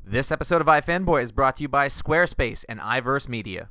This episode of iFanboy is brought to you by Squarespace and iVerse Media.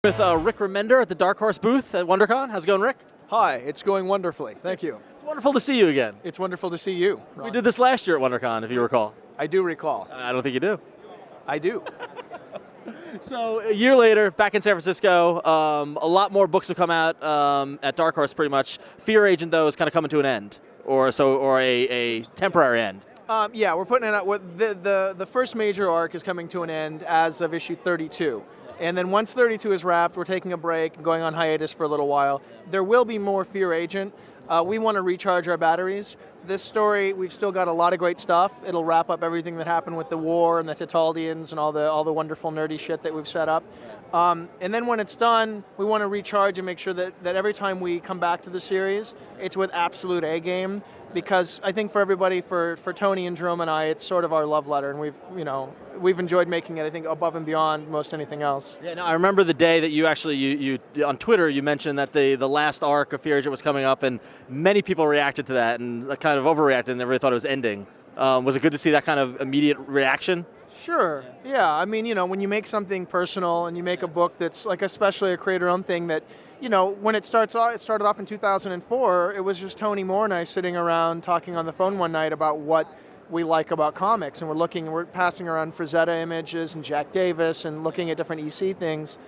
With Rick Remender at the Dark Horse booth at WonderCon. How's it going, Rick? Hi, it's going wonderfully. Thank you. It's wonderful to see you again. It's wonderful to see you, Ron. We did this last year at WonderCon, if you recall. I do recall. I don't think you do. I do. So a year later, back in San Francisco, a lot more books have come out at Dark Horse, pretty much. Fear Agent, though, is kind of coming to an end, or a temporary end. Yeah, we're putting it out. The first major arc is coming to an end as of issue 32. And then once 32 is wrapped, we're taking a break and going on hiatus for a little while. There will be more Fear Agent. We want to recharge our batteries. This story, we've still got a lot of great stuff. It'll wrap up everything that happened with the war and the Titaldians and all the wonderful nerdy shit that we've set up. And then when it's done, we want to recharge and make sure that every time we come back to the series, it's with absolute A game. Because I think for everybody, for Tony and Jerome and I, it's sort of our love letter, and we've enjoyed making it, I think, above and beyond most anything else. Yeah, no, I remember the day that you actually, you on Twitter, you mentioned that the last arc of Fear Agent was coming up, and many people reacted to that and kind of overreacted, and they really thought it was ending. Was it good to see that kind of immediate reaction? Sure, yeah. I mean, when you make something personal and you make a book that's like especially a creator-owned thing that, when it started off in 2004, it was just Tony Moore and I sitting around talking on the phone one night about what we like about comics, and we're passing around Frazetta images and Jack Davis and looking at different EC things,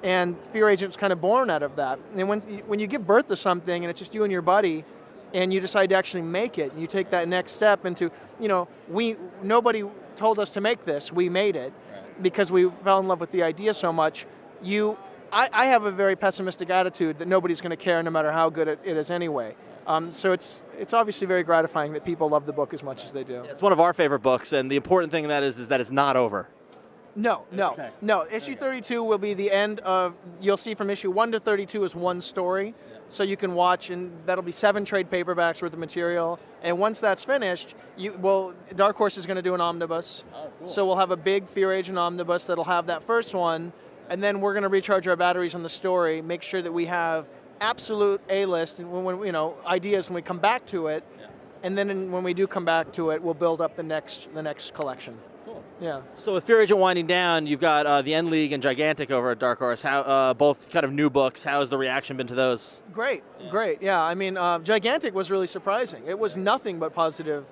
and Fear Agent's kind of born out of that. And when you give birth to something and it's just you and your buddy, and you decide to actually make it, and you take that next step into, nobody told us to make this, we made it, because we fell in love with the idea so much. I have a very pessimistic attitude that nobody's going to care no matter how good it is anyway. So it's obviously very gratifying that people love the book as much as they do. It's one of our favorite books, and the important thing in that is that it's not over. No. Issue 32 will be the end of, you'll see from issue 1 to 32 is one story. So you can watch, and that'll be 7 trade paperbacks worth of material. And once that's finished, Dark Horse is going to do an omnibus. Oh, cool. So we'll have a big Fear Agent omnibus that'll have that first one. And then we're going to recharge our batteries on the story, make sure that we have absolute A-list and when ideas when we come back to it. Yeah. And then when we do come back to it, we'll build up the next collection. Cool. Yeah. So with Fear Agent winding down, you've got the End League and Gigantic over at Dark Horse. How both kind of new books. How has the reaction been to those? Great. Yeah. I mean, Gigantic was really surprising. It was nothing but positive,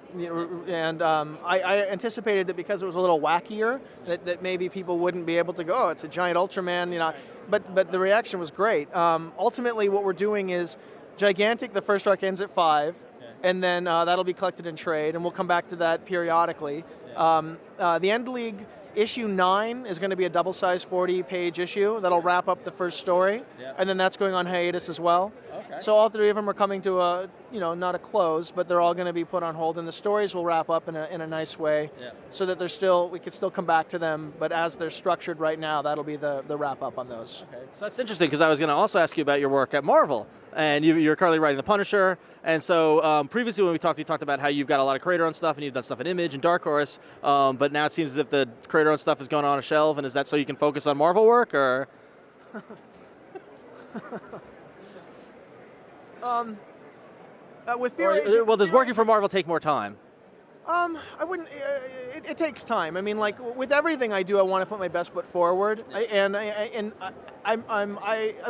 and I anticipated that because it was a little wackier, that maybe people wouldn't be able to go. Oh, it's a giant Ultraman, But the reaction was great. Ultimately, what we're doing is Gigantic. The first arc ends at 5. And then that'll be collected in trade, and we'll come back to that periodically. The End League issue 9 is going to be a double-sized 40-page issue that'll wrap up the first story, and then that's going on hiatus as well. Okay. So all 3 of them are coming to a, not a close, but they're all going to be put on hold, and the stories will wrap up in a nice way, so that we could still come back to them. But as they're structured right now, that'll be the wrap up on those. Okay. So that's interesting, because I was going to also ask you about your work at Marvel. And you're currently writing The Punisher, and so previously when we talked about how you've got a lot of creator-owned stuff, and you've done stuff in Image and Dark Horse, but now it seems as if the creator-owned stuff is going on a shelf, and is that so you can focus on Marvel work, or? With Fear Agent, does working for Marvel take more time? I wouldn't. It takes time. I mean, like with everything I do, I want to put my best foot forward. I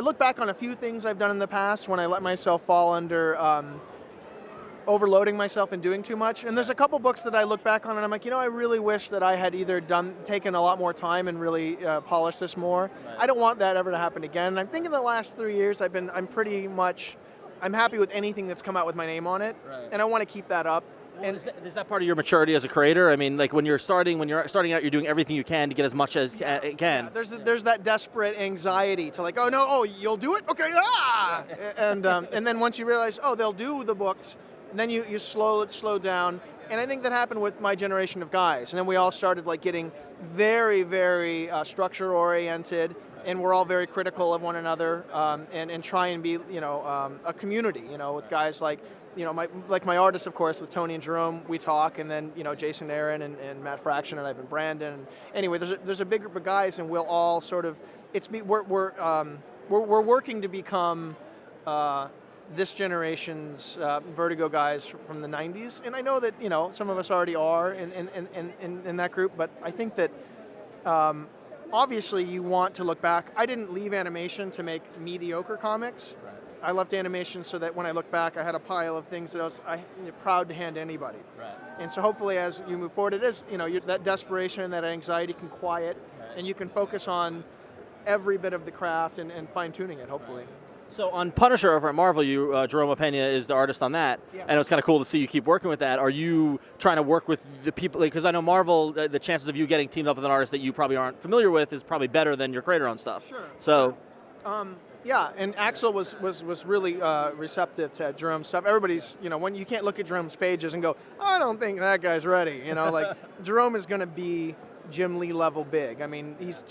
look back on a few things I've done in the past when I let myself fall under overloading myself and doing too much. And there's a couple books that I look back on and I'm like, I really wish that I had either taken a lot more time and really polished this more. Right. I don't want that ever to happen again. And I think in the last 3 years, I'm happy with anything that's come out with my name on it, right. And I want to keep that up. Well, and is that part of your maturity as a creator? I mean, like when you're starting out, you're doing everything you can to get as much as you can. Yeah, there's that desperate anxiety to like, oh no, oh you'll do it, okay, ah, and then once you realize, oh they'll do the books, and then you slow down. And I think that happened with my generation of guys, and then we all started like getting very, very structure oriented. And we're all very critical of one another, and try and be, a community, with guys like, my artists, of course, with Tony and Jerome, we talk, and then, Jason Aaron and Matt Fraction and Ivan Brandon. And anyway, there's a big group of guys, and we'll all sort of, we're working to become this generation's Vertigo guys from the 90s. And I know that, some of us already are in that group, but I think that, obviously, you want to look back. I didn't leave animation to make mediocre comics. Right. I left animation so that when I look back, I had a pile of things that I was proud to hand to anybody. Right. And so hopefully as you move forward, it is, that desperation and that anxiety can quiet, right. And you can focus on every bit of the craft and fine-tuning it, hopefully. Right. So on Punisher over at Marvel, Jerome Pena is the artist on that, yeah. And it was kind of cool to see you keep working with that. Are you trying to work with the people, because I know Marvel, the chances of you getting teamed up with an artist that you probably aren't familiar with is probably better than your creator-owned stuff. Sure. So, yeah, and Axel was really receptive to Jerome's stuff. Everybody's, when you can't look at Jerome's pages and go, I don't think that guy's ready. Like Jerome is going to be Jim Lee level big. I mean, he's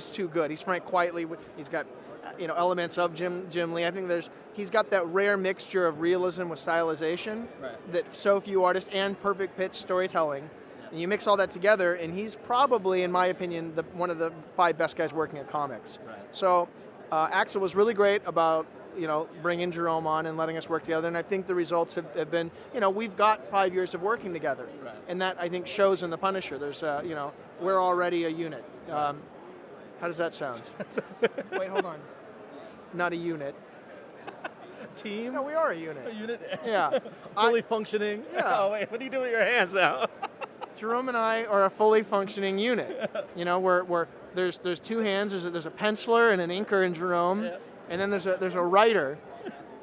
too good. He's Frank Quitely. He's got elements of Jim Lee. I think he's got that rare mixture of realism with stylization, right. That so few artists, and perfect pitch storytelling. And you mix all that together, and he's probably, in my opinion, one of the 5 best guys working at comics. Right. So Axel was really great about bringing Jerome on and letting us work together, and I think the results have been, we've got 5 years of working together, right. And that I think shows in the Punisher. There's we're already a unit. How does that sound? Wait, hold on. Not a unit. Team? No, we are a unit. A unit? Yeah. Fully functioning? Yeah. Oh, wait, what are you doing with your hands now? Jerome and I are a fully functioning unit. There's 2 hands. There's a penciler and an inker in Jerome, yeah. And then there's a writer,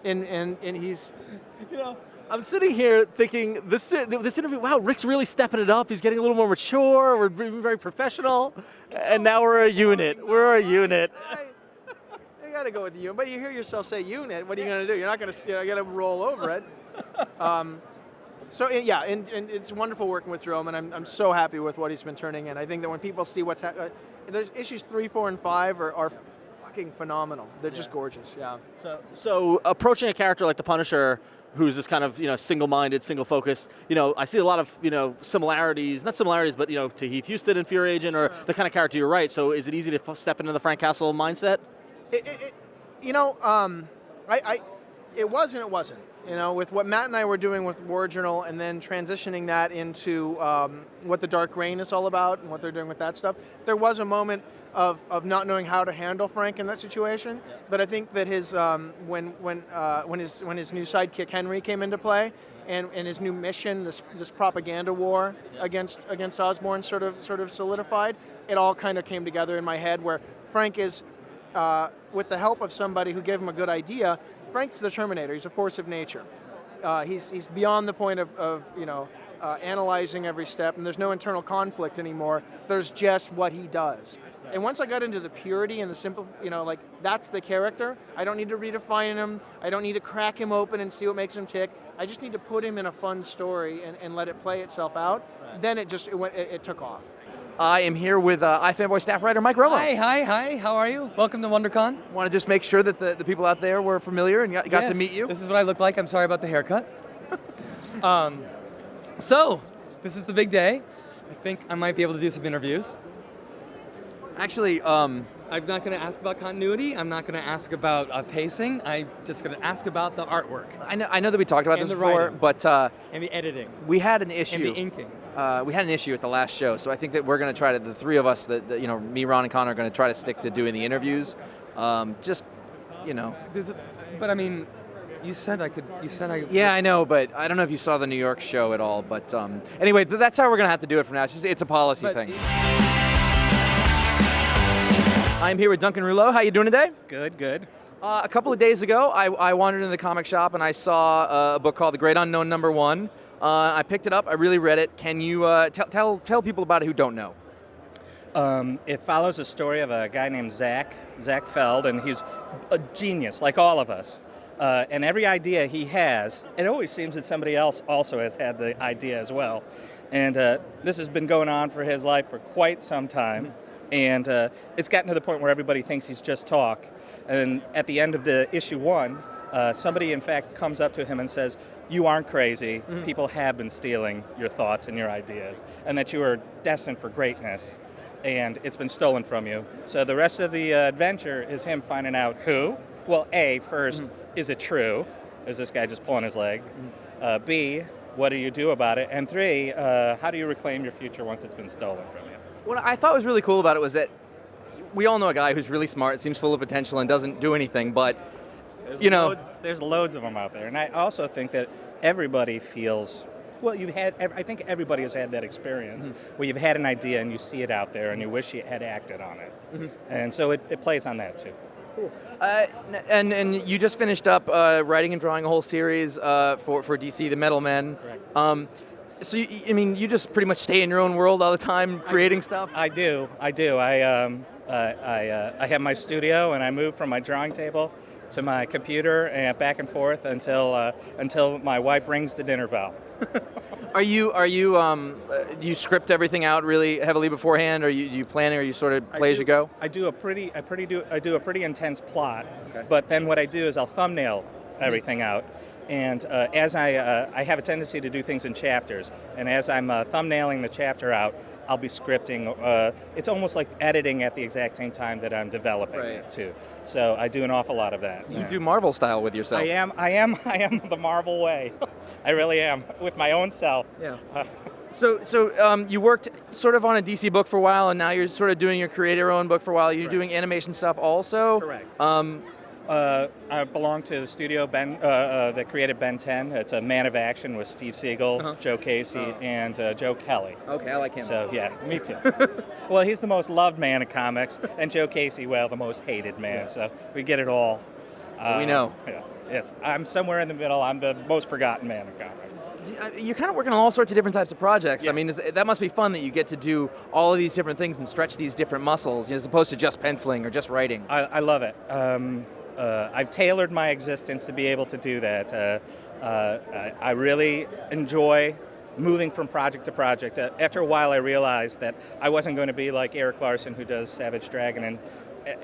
and he's. I'm sitting here thinking this interview. Wow, Rick's really stepping it up. He's getting a little more mature. We're being very professional, and now we're a unit. We're a unit. You got to go with the unit, but you hear yourself say unit. What are you going to do? You're not going to. You got to roll over it. So yeah, and it's wonderful working with Jerome, and I'm so happy with what he's been turning in. I think that when people see there's issues 3, 4, and 5 are fucking phenomenal. They're just gorgeous. Yeah. So approaching a character like the Punisher, who's this kind of single-minded, single-focused, I see a lot of similarities, not similarities, but to Heath Huston in Fear Agent, or the kind of character you write. So is it easy to step into the Frank Castle mindset? It was and it wasn't. With what Matt and I were doing with War Journal, and then transitioning that into what the Dark Reign is all about and what they're doing with that stuff, there was a moment of not knowing how to handle Frank in that situation. Yeah. But I think that his when his new sidekick Henry came into play, and his new mission, this propaganda war against Osborn sort of solidified, it all kind of came together in my head, where Frank is, with the help of somebody who gave him a good idea, Frank's the Terminator. He's a force of nature. He's beyond the point of analyzing every step, and there's no internal conflict anymore. There's just what he does. And once I got into the purity and the simple, that's the character. I don't need to redefine him. I don't need to crack him open and see what makes him tick. I just need to put him in a fun story and let it play itself out. Right. Then it took off. I am here with iFanboy staff writer Mike Romo. Hi. How are you? Welcome to WonderCon. Want to just make sure that the people out there were familiar and got to meet you. This is what I look like. I'm sorry about the haircut. So, this is the big day. I think I might be able to do some interviews. Actually, I'm not going to ask about continuity. I'm not going to ask about pacing. I'm just going to ask about the artwork. I know that we talked about this before, writing. but and the editing. We had an issue. And the inking. we had an issue at the last show, so I think that we're going to try to, the three of us, me, Ron, and Connor are going to try to stick to doing the interviews. But I mean, you said I could. Yeah, I know, but I don't know if you saw the New York show at all. But anyway, that's how we're going to have to do it from now. It's a policy thing. I'm here with Duncan Rouleau. How you doing today? Good. A couple of days ago, I wandered into the comic shop and I saw a book called The Great Unknown #1. I picked it up. I really read it. Can you tell people about it who don't know? It follows the story of a guy named Zach Feld, and he's a genius, like all of us. And every idea he has, it always seems that somebody else also has had the idea as well. And this has been going on for his life for quite some time. And it's gotten to the point where everybody thinks he's just talk. And at the end of the issue 1, somebody in fact comes up to him and says, "You aren't crazy. Mm-hmm. People have been stealing your thoughts and your ideas, and that you are destined for greatness. And it's been stolen from you." So the rest of the adventure is him finding out who. Well, A, first, is it true? Is this guy just pulling his leg? B, what do you do about it? And 3, how do you reclaim your future once it's been stolen from you? What I thought was really cool about it was that we all know a guy who's really smart, seems full of potential, and doesn't do anything, but, There's loads of them out there. And I also think that everybody feels... Well, I think everybody has had that experience where you've had an idea and you see it out there and you wish you had acted on it. Mm-hmm. And so it plays on that too. Cool. And you just finished up writing and drawing a whole series for DC, The Metal Men. Right. So you just pretty much stay in your own world all the time, creating stuff? I do. I have my studio and I move from my drawing table to my computer and back and forth until my wife rings the dinner bell. Do you script everything out really heavily beforehand, or you plan it, or you sort of play as you go? I do a pretty intense plot, okay. But then what I do is I'll thumbnail everything out, and as I have a tendency to do things in chapters, and as I'm thumbnailing the chapter out, I'll be scripting. It's almost like editing at the exact same time that I'm developing it too. So I do an awful lot of that. You do Marvel style with yourself. I am the Marvel way. I really am, with my own self. Yeah. So you worked sort of on a DC book for a while, and now you're sort of doing your creator own book for a while. You're doing animation stuff also. Correct. I belong to the studio that created Ben 10. It's a Man of Action with Steve Siegel, Joe Casey, and Joe Kelly. Okay, I like him. So yeah, me too. Well, he's the most loved man in comics, and Joe Casey, well, the most hated man. So we get it all. We know. Yes. I'm somewhere in the middle. I'm the most forgotten man in comics. You're kind of working on all sorts of different types of projects. Yeah. I mean, that must be fun that you get to do all of these different things and stretch these different muscles, as opposed to just penciling or just writing. I love it. I've tailored my existence to be able to do that. I really enjoy moving from project to project. After a while, I realized that I wasn't going to be like Eric Larson, who does Savage Dragon and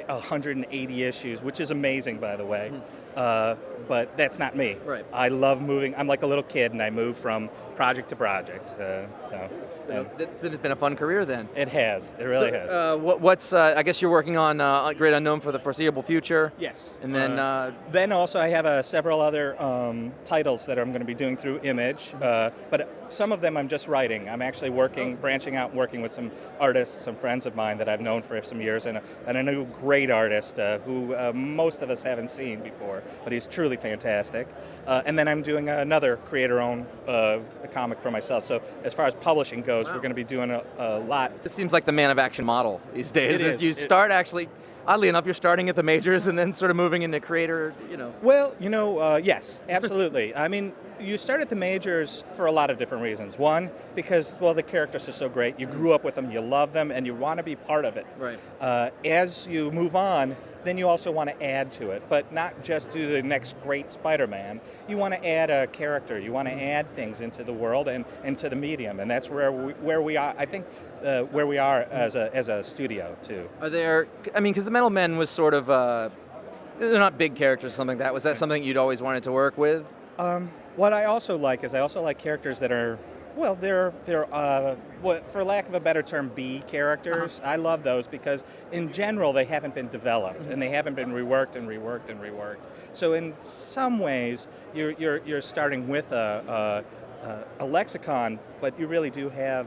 180 issues, which is amazing, by the way. But that's not me. Right. I love moving. I'm like a little kid, and I move from project to project. It's been a fun career then. It has. It really has. What's I guess you're working on Great Unknown for the foreseeable future. Yes. And then then also I have several other titles that I'm going to be doing through Image, but some of them I'm just writing. I'm actually branching out, and working with some artists, some friends of mine that I've known for some years, and a new great artist who most of us haven't seen before, but he's truly fantastic. And then I'm doing another creator-owned comic for myself. So as far as publishing goes, we're going to be doing a lot. It seems like the Man of Action model these days. It is. You start actually, oddly enough, you're starting at the majors and then sort of moving into creator, Well, yes, absolutely. I mean, you start at the majors for a lot of different reasons. One, because, the characters are so great. You grew up with them, you love them, and you want to be part of it. Right. As you move on, then you also want to add to it, but not just do the next great Spider-Man. You want to add a character. You want to add things into the world and into the medium, and that's where we are. I think where we are as a studio too. Are there? I mean, because the Metal Men was sort of they're not big characters or something like that. Was that something you'd always wanted to work with? What I also like is characters that are. Well, they're for lack of a better term, B characters. I love those because, in general, they haven't been developed and they haven't been reworked and reworked and reworked. So, in some ways, you're starting with a a lexicon, but you really do have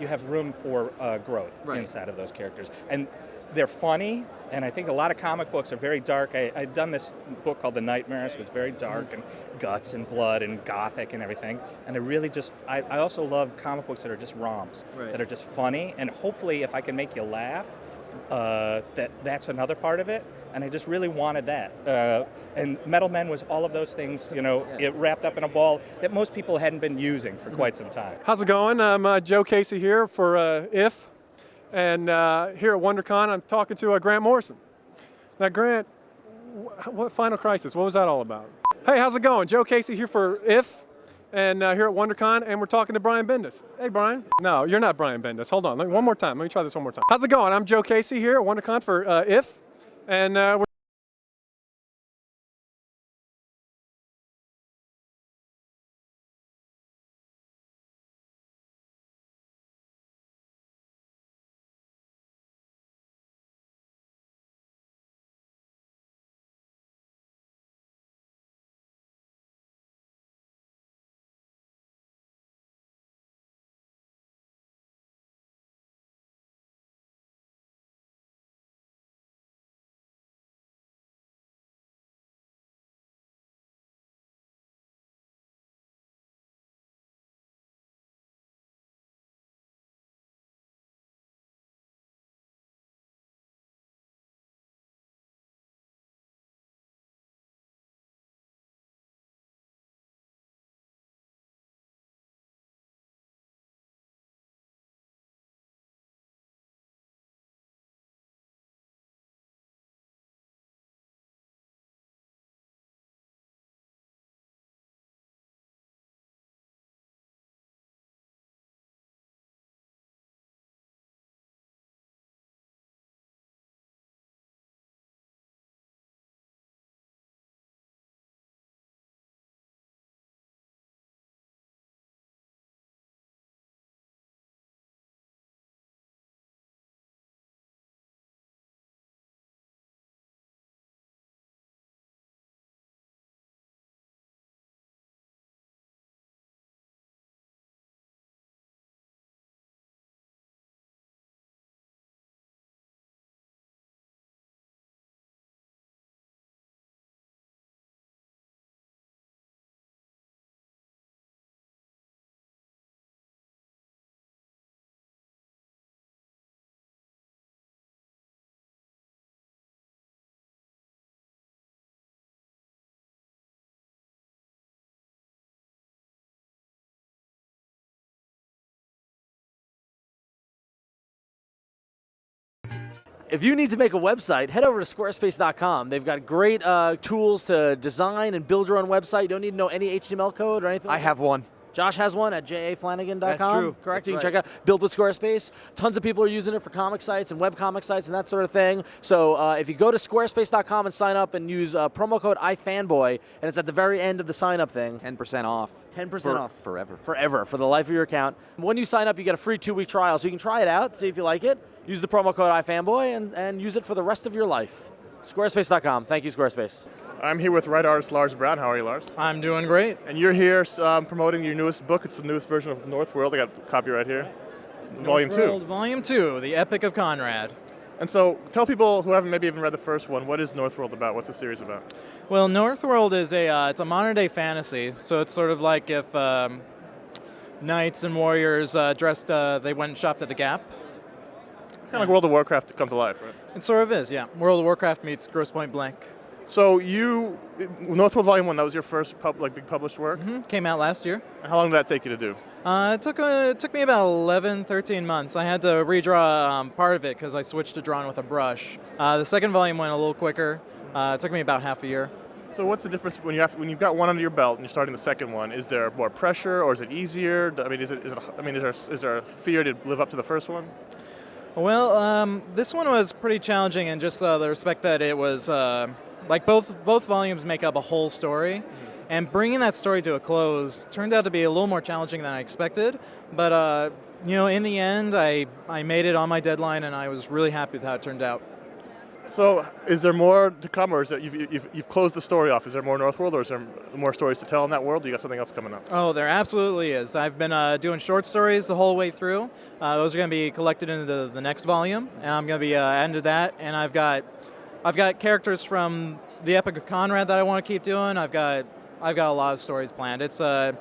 you have room for growth inside of those characters, and they're funny. And I think a lot of comic books are very dark. I'd done this book called The Nightmares. It was very dark and guts and blood and gothic and everything. And I also love comic books that are just romps, that are just funny. And hopefully, if I can make you laugh, that's another part of it. And I just really wanted that. And Metal Men was all of those things, it wrapped up in a ball that most people hadn't been using for quite some time. How's it going? I'm Joe Casey here for IF. And here at WonderCon, I'm talking to Grant Morrison. Now, Grant, what Final Crisis? What was that all about? Hey, how's it going? Joe Casey here for IF, and here at WonderCon, and we're talking to Brian Bendis. Hey, Brian. No, you're not Brian Bendis. Hold on. One more time. Let me try this one more time. How's it going? I'm Joe Casey here at WonderCon for IF, and we're If you need to make a website, head over to squarespace.com. They've got great tools to design and build your own website. You don't need to know any HTML code or anything. I have one. Josh has one at jaflanagan.com. That's true. Correct? That's You can right. check out Build with Squarespace. Tons of people are using it for comic sites and web comic sites and that sort of thing. So if you go to squarespace.com and sign up and use promo code iFanboy, and it's at the very end of the sign up thing. 10% off. 10% off. Forever. Forever, for the life of your account. When you sign up, you get a free 2-week trial, so you can try it out, see if you like it. Use the promo code iFanboy and use it for the rest of your life. Squarespace.com. Thank you, Squarespace. I'm here with writer artist Lars Brown. How are you, Lars? I'm doing great. And you're here promoting your newest book. It's the newest version of NORTHWORLD. I got a copy right here. Volume 2. Volume 2, The Epic of Conrad. And so tell people who haven't maybe even read the first one, what is NORTHWORLD about? What's the series about? Well, NORTHWORLD is it's a modern day fantasy. So it's sort of like if knights and warriors dressed, they went and shopped at the Gap. Kind of like World of Warcraft to come to life, right? It sort of is, yeah. World of Warcraft meets Grosse Pointe Blank. So NORTHWORLD Volume 1, that was your first big published work? Mm-hmm. Came out last year. And how long did that take you to do? It took me about 11, 13 months. I had to redraw part of it because I switched to drawing with a brush. The second volume went a little quicker. It took me about half a year. So what's the difference when you've got one under your belt and you're starting the second one? Is there more pressure or is it easier? I mean, is there a fear to live up to the first one? Well, this one was pretty challenging in just the respect that it was like both volumes make up a whole story, and bringing that story to a close turned out to be a little more challenging than I expected. But in the end, I made it on my deadline, and I was really happy with how it turned out. So, is there more to come, or is it you've closed the story off? Is there more Northworld, or is there more stories to tell in that world? Or you got something else coming up? Oh, there absolutely is. I've been doing short stories the whole way through. Those are going to be collected into the next volume, and I'm going to be adding to that. And I've got characters from the Epic of Conrad that I want to keep doing. I've got a lot of stories planned. It's the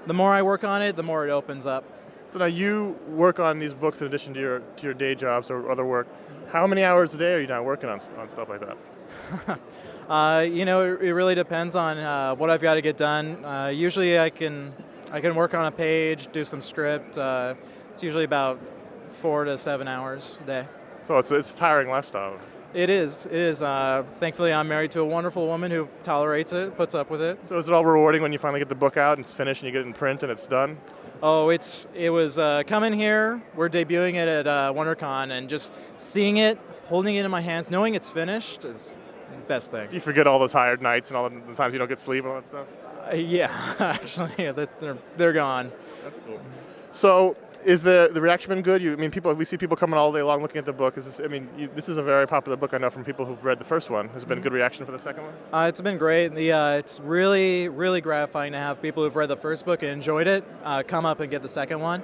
more I work on it, the more it opens up. So now you work on these books in addition to your day jobs or other work. How many hours a day are you now working on stuff like that? It really depends on what I've got to get done. Usually I can work on a page, do some script. It's usually about 4 to 7 hours a day. So it's a tiring lifestyle. It is. Thankfully, I'm married to a wonderful woman who tolerates it, puts up with it. So is it all rewarding when you finally get the book out and it's finished and you get it in print and it's done? Oh, it was coming here. We're debuting it at WonderCon, and just seeing it, holding it in my hands, knowing it's finished is the best thing. You forget all the tired nights and all the times you don't get sleep and all that stuff? Yeah, actually, they're gone. That's cool. So is the reaction been good? We see people coming all day long looking at the book. This is a very popular book, I know, from people who've read the first one. Has it been a good reaction for the second one? It's been great. It's really, really gratifying to have people who've read the first book and enjoyed it come up and get the second one.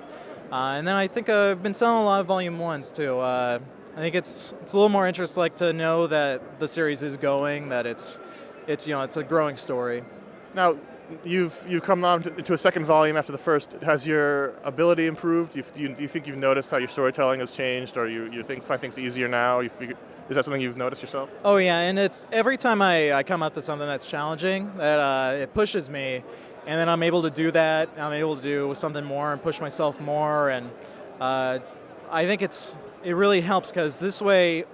And then I think I've been selling a lot of volume 1s too. I think it's a little more interest, like, to know that the series is going, that it's a growing story. Now, you've come on to a second volume after the first. Has your ability improved? Do you think you've noticed how your storytelling has changed, or you find things easier now? Is that something you've noticed yourself? Oh yeah, and it's every time I come up to something that's challenging, that it pushes me, and then I'm able to do that. I'm able to do something more and push myself more, and I think it really helps, because this way,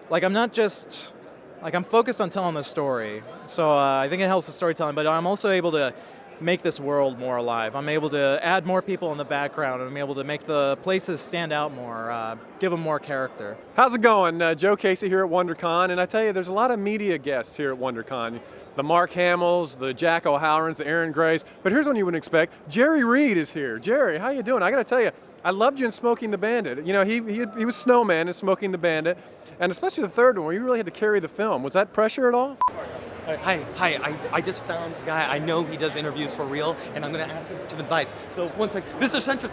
like, I'm focused on telling the story, so I think it helps the storytelling, but I'm also able to make this world more alive. I'm able to add more people in the background, and I'm able to make the places stand out more, give them more character. How's it going? Joe Casey here at WonderCon, and I tell you, there's a lot of media guests here at WonderCon. The Mark Hamills, the Jack O'Hallorans, the Aaron Grays, but here's one you wouldn't expect. Jerry Reed is here. Jerry, how you doing? I got to tell you, I loved you in Smoking the Bandit. He was Snowman in Smoking the Bandit, and especially the third one where you really had to carry the film. Was that pressure at all? Hi. I just found a guy. I know he does interviews for real, and I'm going to ask him some advice. So one second. Mr. Centric.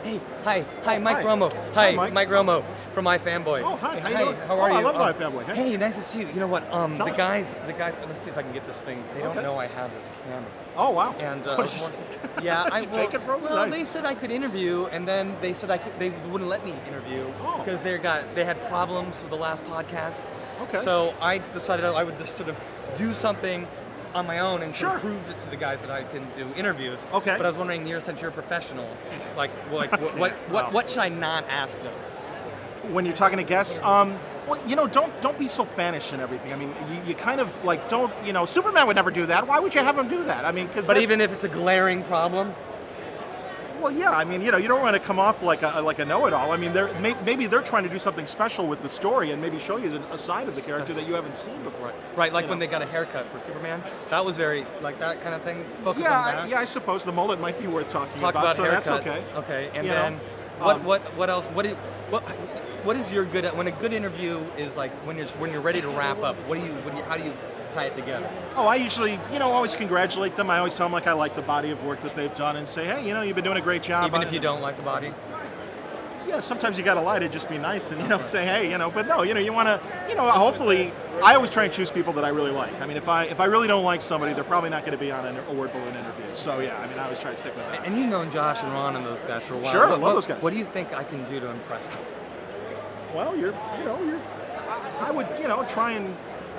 Hey, hi, Mike Romo. Hi, Mike Romo from iFanboy. Oh, hi. How you doing? How are you? I love iFanboy. Hey, nice to see you. You know what? The guys. Let's see if I can get this thing. They don't know I have this camera. Oh wow. And I take it from them? Well, Nice. they said I could interview, and then they said they wouldn't let me interview because they had problems with the last podcast. Okay. So I decided I would just sort of do something on my own and sort of prove it to the guys that I can do interviews. Okay. But I was wondering, since you're a professional, what should I not ask them? When you're talking to guests, don't be so fanish and everything. I mean, you kind of like don't. Superman would never do that. Why would you have him do that? I mean, But even if it's a glaring problem. Well, yeah. I mean, you don't want to come off like a know-it-all. I mean, maybe they're trying to do something special with the story and maybe show you a side of the character that you haven't seen before. Right, like when they got a haircut for Superman. That was very like that kind of thing. Focus on that. Yeah, I suppose the mullet might be worth talking Talk about so haircuts. That's okay. Okay, and then what else? What is your good? When a good interview is like when you're ready to wrap up. How do you tie it together? Oh, I usually, always congratulate them. I always tell them like I like the body of work that they've done and say, hey, you've been doing a great job. Even if you don't like the body? Yeah, sometimes you got to lie to just be nice and, say, hey, but no, you want to, hopefully, I always try and choose people that I really like. I mean, if I really don't like somebody, they're probably not going to be on a word balloon interview. So, yeah, I always try to stick with that. And you've known Josh and Ron and those guys for a while. Sure, I love those guys. What do you think I can do to impress them? Well, I would, try and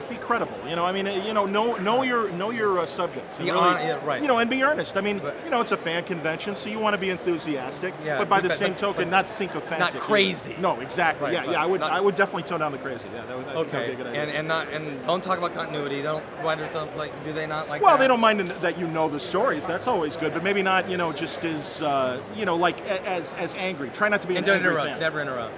be credible. Know your subjects. And right. And be earnest. I mean, it's a fan convention, so you want to be enthusiastic, but by the same token, not sycophantic. Not crazy. Either. No, exactly. Right, I would definitely tone down the crazy. Yeah, that would be a good idea. And don't talk about continuity. Do they not like? Well, that? they don't mind that the stories. That's always good, but maybe not. Just as as angry. Try not to be an angry fan. Never interrupt.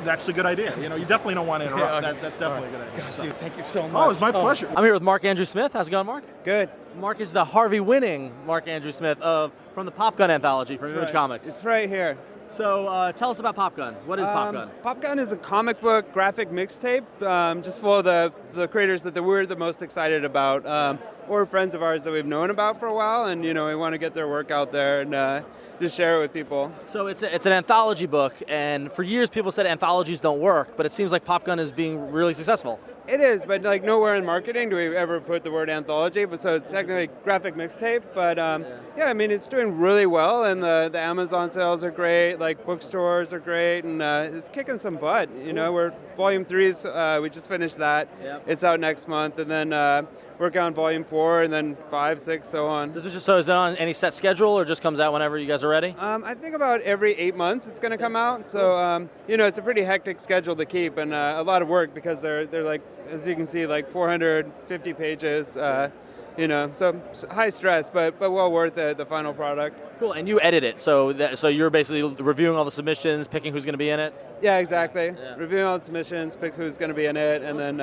That's a good idea. You definitely don't want to interrupt. Okay. That's definitely a good idea. God, dude, thank you so much. Oh, it's my pleasure. I'm here with Mark Andrew Smith. How's it going, Mark? Good. Mark is the Harvey-winning Mark Andrew Smith from the Popgun anthology from Image Comics. It's right here. So tell us about Popgun. What is Popgun? Popgun is a comic book graphic mixtape, just full of the creators that we're the most excited about, or friends of ours that we've known about for a while, and we want to get their work out there and just share it with people. So it's an anthology book, and for years people said anthologies don't work, but it seems like Popgun is being really successful. It is, but like nowhere in marketing do we ever put the word anthology, but so it's technically graphic mixtape. But yeah, I mean it's doing really well, and the Amazon sales are great, like bookstores are great, and it's kicking some butt. We're volume 3's we just finished that. Yep. It's out next month, and then working on volume 4, and then 5, 6, so on. Is it on any set schedule, or just comes out whenever you guys are ready? I think about every 8 months it's going to come out. So it's a pretty hectic schedule to keep, and a lot of work because they're like, as you can see, like 450 pages. So high stress, but well worth the final product. Cool, and you edit it, so you're basically reviewing all the submissions, picking who's going to be in it? Yeah, exactly. Yeah. Reviewing all the submissions, picks who's going to be in it, and then,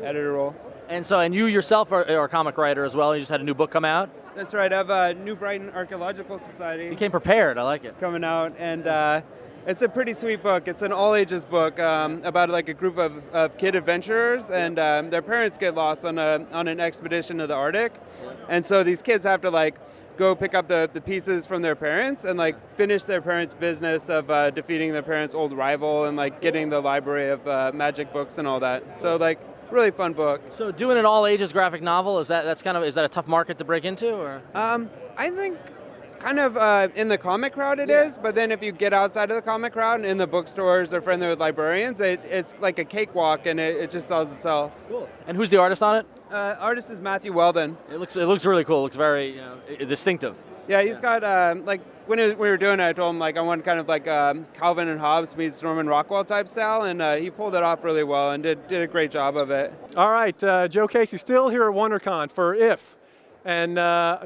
editor role. And you yourself are a comic writer as well, you just had a new book come out? That's right, I have a new BRIGHTON Archaeological Society. You came prepared, I like it. Coming out, and it's a pretty sweet book. It's an all-ages book about like a group of kid adventurers, and their parents get lost on an expedition to the Arctic, and so these kids have to like go pick up the pieces from their parents and like finish their parents' business of defeating their parents' old rival and like getting the library of magic books and all that. So like really fun book. So doing an all-ages graphic novel, is that a tough market to break into, or? I think kind of in the comic crowd it is, but then if you get outside of the comic crowd and in the bookstores or friendly with librarians, it's like a cakewalk and it just sells itself. Cool. And who's the artist on it? Artist is Matthew Weldon. It looks really cool. It looks very distinctive. Yeah, he's got like when we were doing it, I told him like I want kind of like Calvin and Hobbes meets Norman Rockwell type style, and he pulled it off really well and did a great job of it. All right, Joe Casey, still here at WonderCon for If. And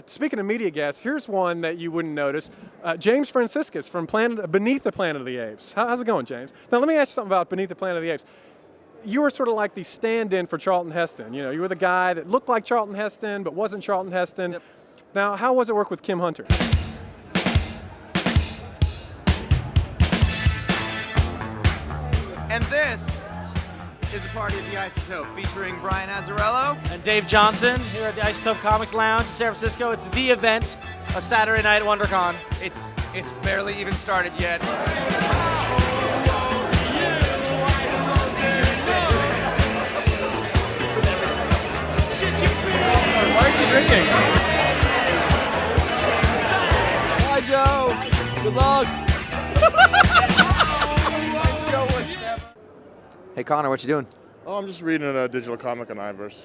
speaking of media guests, here's one that you wouldn't notice. James Franciscus from Beneath the Planet of the Apes. How's it going, James? Now, let me ask you something about Beneath the Planet of the Apes. You were sort of like the stand-in for Charlton Heston. You were the guy that looked like Charlton Heston but wasn't Charlton Heston. Yep. Now, how was it work with Kim Hunter? And this is a party at the Isotope featuring Brian Azzarello and Dave Johnson here at the Isotope Comics Lounge in San Francisco. It's the event, a Saturday night at WonderCon. It's barely even started yet. Why are you drinking? Hi, Joe. Good luck. Hey, Connor, what you doing? Oh, I'm just reading a digital comic on iVerse.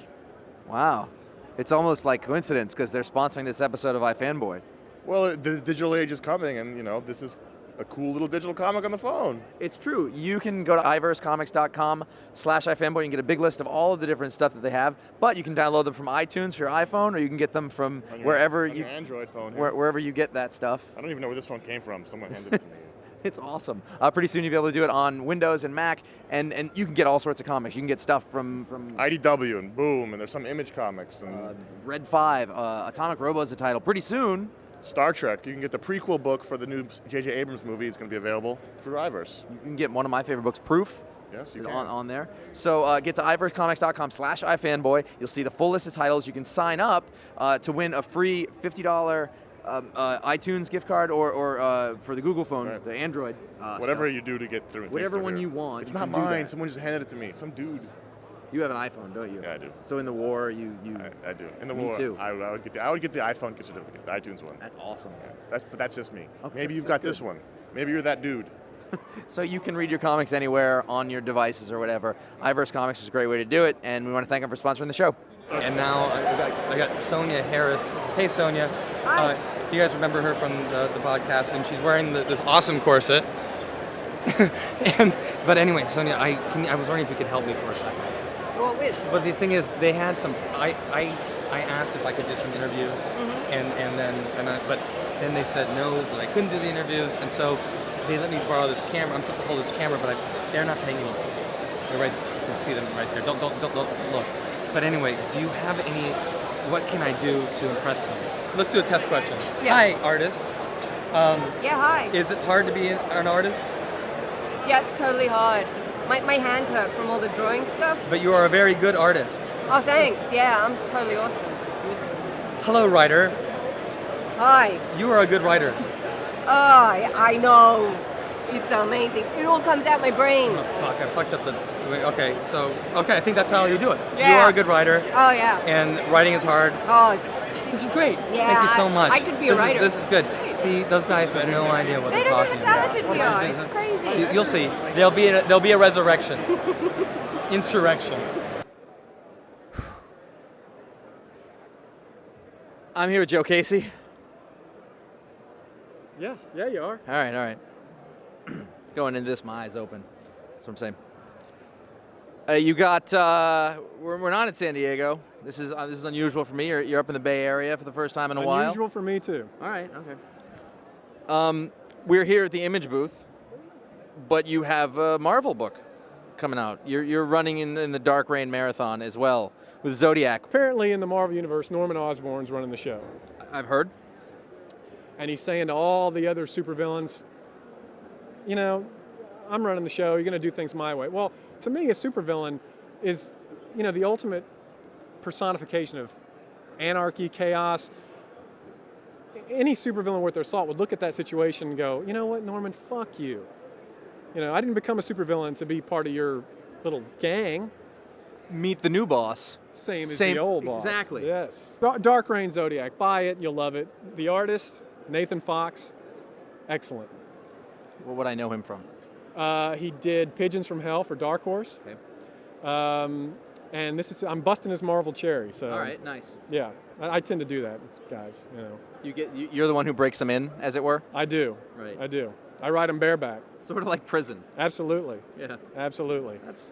Wow. It's almost like coincidence because they're sponsoring this episode of iFanboy. Well, the digital age is coming, and this is a cool little digital comic on the phone. It's true. You can go to iversecomics.com/iFanboy and get a big list of all of the different stuff that they have, but you can download them from iTunes for your iPhone, or you can get them from wherever your Android phone. Wherever you get that stuff. I don't even know where this phone came from. Someone handed it to me. It's awesome. Pretty soon you'll be able to do it on Windows and Mac, and you can get all sorts of comics. You can get stuff from IDW and Boom, and there's some Image Comics and Red 5. Atomic Robo is the title. Pretty soon. Star Trek. You can get the prequel book for the new J.J. Abrams movie. It's going to be available through iVerse. You can get one of my favorite books, Proof. Yes, you can. On there. So get to iversecomics.com/iFanboy. You'll see the full list of titles. You can sign up to win a free $50 iTunes gift card or for the Google phone, right. The Android. Whatever you do to get through. Whatever one you want. It's not mine. Someone just handed it to me. Some dude. You have an iPhone, don't you? Yeah, I do. So in the war, I do. In the me war, too. I would get the iPhone gift certificate, the iTunes one. That's awesome. Yeah. But that's just me. Okay, Maybe you've got this one. Maybe you're that dude. So you can read your comics anywhere on your devices or whatever. iVerse Comics is a great way to do it, and we want to thank them for sponsoring the show. And now I got Sonia Harris. Hey, Sonia. Hi. You guys remember her from the podcast, and she's wearing this awesome corset. But anyway, Sonia, I was wondering if you could help me for a second. Well, which? But the thing is, they had some. I asked if I could do some interviews, but then they said no, that I couldn't do the interviews, and so they let me borrow this camera. I'm supposed to hold this camera, but they're not paying me. They're right. You can see them right there. Don't look. But anyway, do you have any? What can I do to impress them? Let's do a test question. Yeah. Hi, artist. Yeah, hi. Is it hard to be an artist? Yeah, it's totally hard. My hands hurt from all the drawing stuff. But you are a very good artist. Oh, thanks. Yeah, I'm totally awesome. Hello, writer. Hi. You are a good writer. Oh, I know. It's amazing. It all comes out my brain. Oh, fuck, I fucked up the... Okay, I think that's how you do it. Yeah. You are a good writer. Oh, yeah. And writing is hard. Oh, this is great. Yeah, Thank you so much. I could be a writer. This is good. See, those guys have no idea what They they're don't know talking how about. talented we are. It's crazy. You'll see. There'll be a resurrection. Insurrection. I'm here with Joe Casey. Yeah, you are. All right. Going into this, my eyes open. That's what I'm saying. You got, we're not in San Diego. This is unusual for me. You're up in the Bay Area for the first time in a while. Unusual for me too. All right, okay. We're here at the Image booth, but you have a Marvel book coming out. You're running in the Dark Reign Marathon as well with Zodiac. Apparently in the Marvel Universe, Norman Osborn's running the show. I've heard. And he's saying to all the other supervillains, you know, I'm running the show, you're going to do things my way. Well, to me, a supervillain is, you know, the ultimate personification of anarchy, chaos. Any supervillain worth their salt would look at that situation and go, you know what, Norman, fuck you. You know, I didn't become a supervillain to be part of your little gang. Meet the new boss. Same as the old boss. Exactly. Yes. Dark Reign Zodiac. Buy it, you'll love it. The artist, Nathan Fox, excellent. What would I know him from? He did Pigeons from Hell for Dark Horse. Okay. And I'm busting his Marvel cherry. So. All right, nice. Yeah, I tend to do that, guys. You know. You're the one who breaks them in, as it were. I do. Right. I do. I ride them bareback. Sort of like prison. Absolutely. Yeah. Absolutely. That's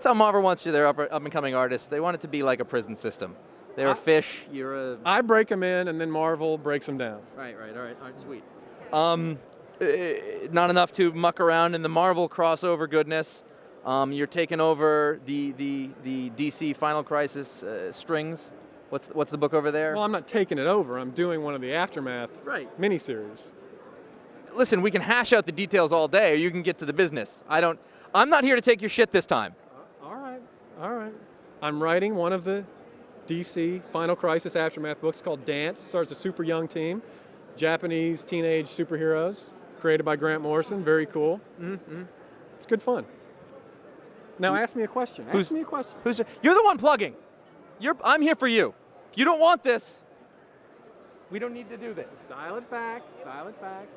how Marvel wants you. They're up and coming artists. They want it to be like a prison system. They're a fish. You're a. I break them in, and then Marvel breaks them down. Right. All right. Sweet. Not enough to muck around in the Marvel crossover goodness. You're taking over the DC Final Crisis strings. What's the book over there? Well, I'm not taking it over. I'm doing one of the Aftermath miniseries. Listen, we can hash out the details all day, or you can get to the business. I'm not here to take your shit this time. All right. I'm writing one of the DC Final Crisis Aftermath books called Dance. Starts a super young team, Japanese teenage superheroes, created by Grant Morrison. Very cool. Mm-hmm. It's good fun. Now ask me a question. You're the one plugging. I'm here for you. If you don't want this, we don't need to do this. Dial it back.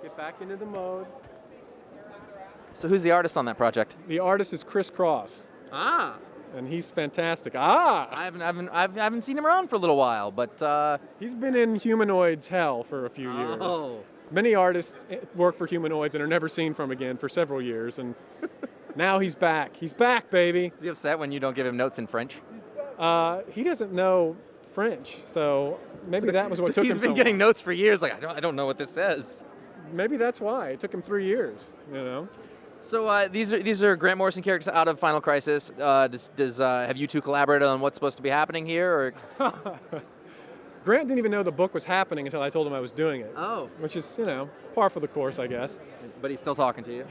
Get back into the mode. So who's the artist on that project? The artist is Chris Cross. Ah. And he's fantastic. I haven't seen him around for a little while, but he's been in Humanoids hell for a few years. Many artists work for Humanoids and are never seen from again for several years, and now he's back. He's back, baby. Is he upset when you don't give him notes in French? He doesn't know French, so maybe that was what took him so long. He's been getting notes for years. Like I don't know what this says. Maybe that's why it took him 3 years. You know. So these are Grant Morrison characters out of Final Crisis. Have you two collaborated on what's supposed to be happening here, or? Grant didn't even know the book was happening until I told him I was doing it. Oh. Which is, you know, par for the course, I guess. But he's still talking to you.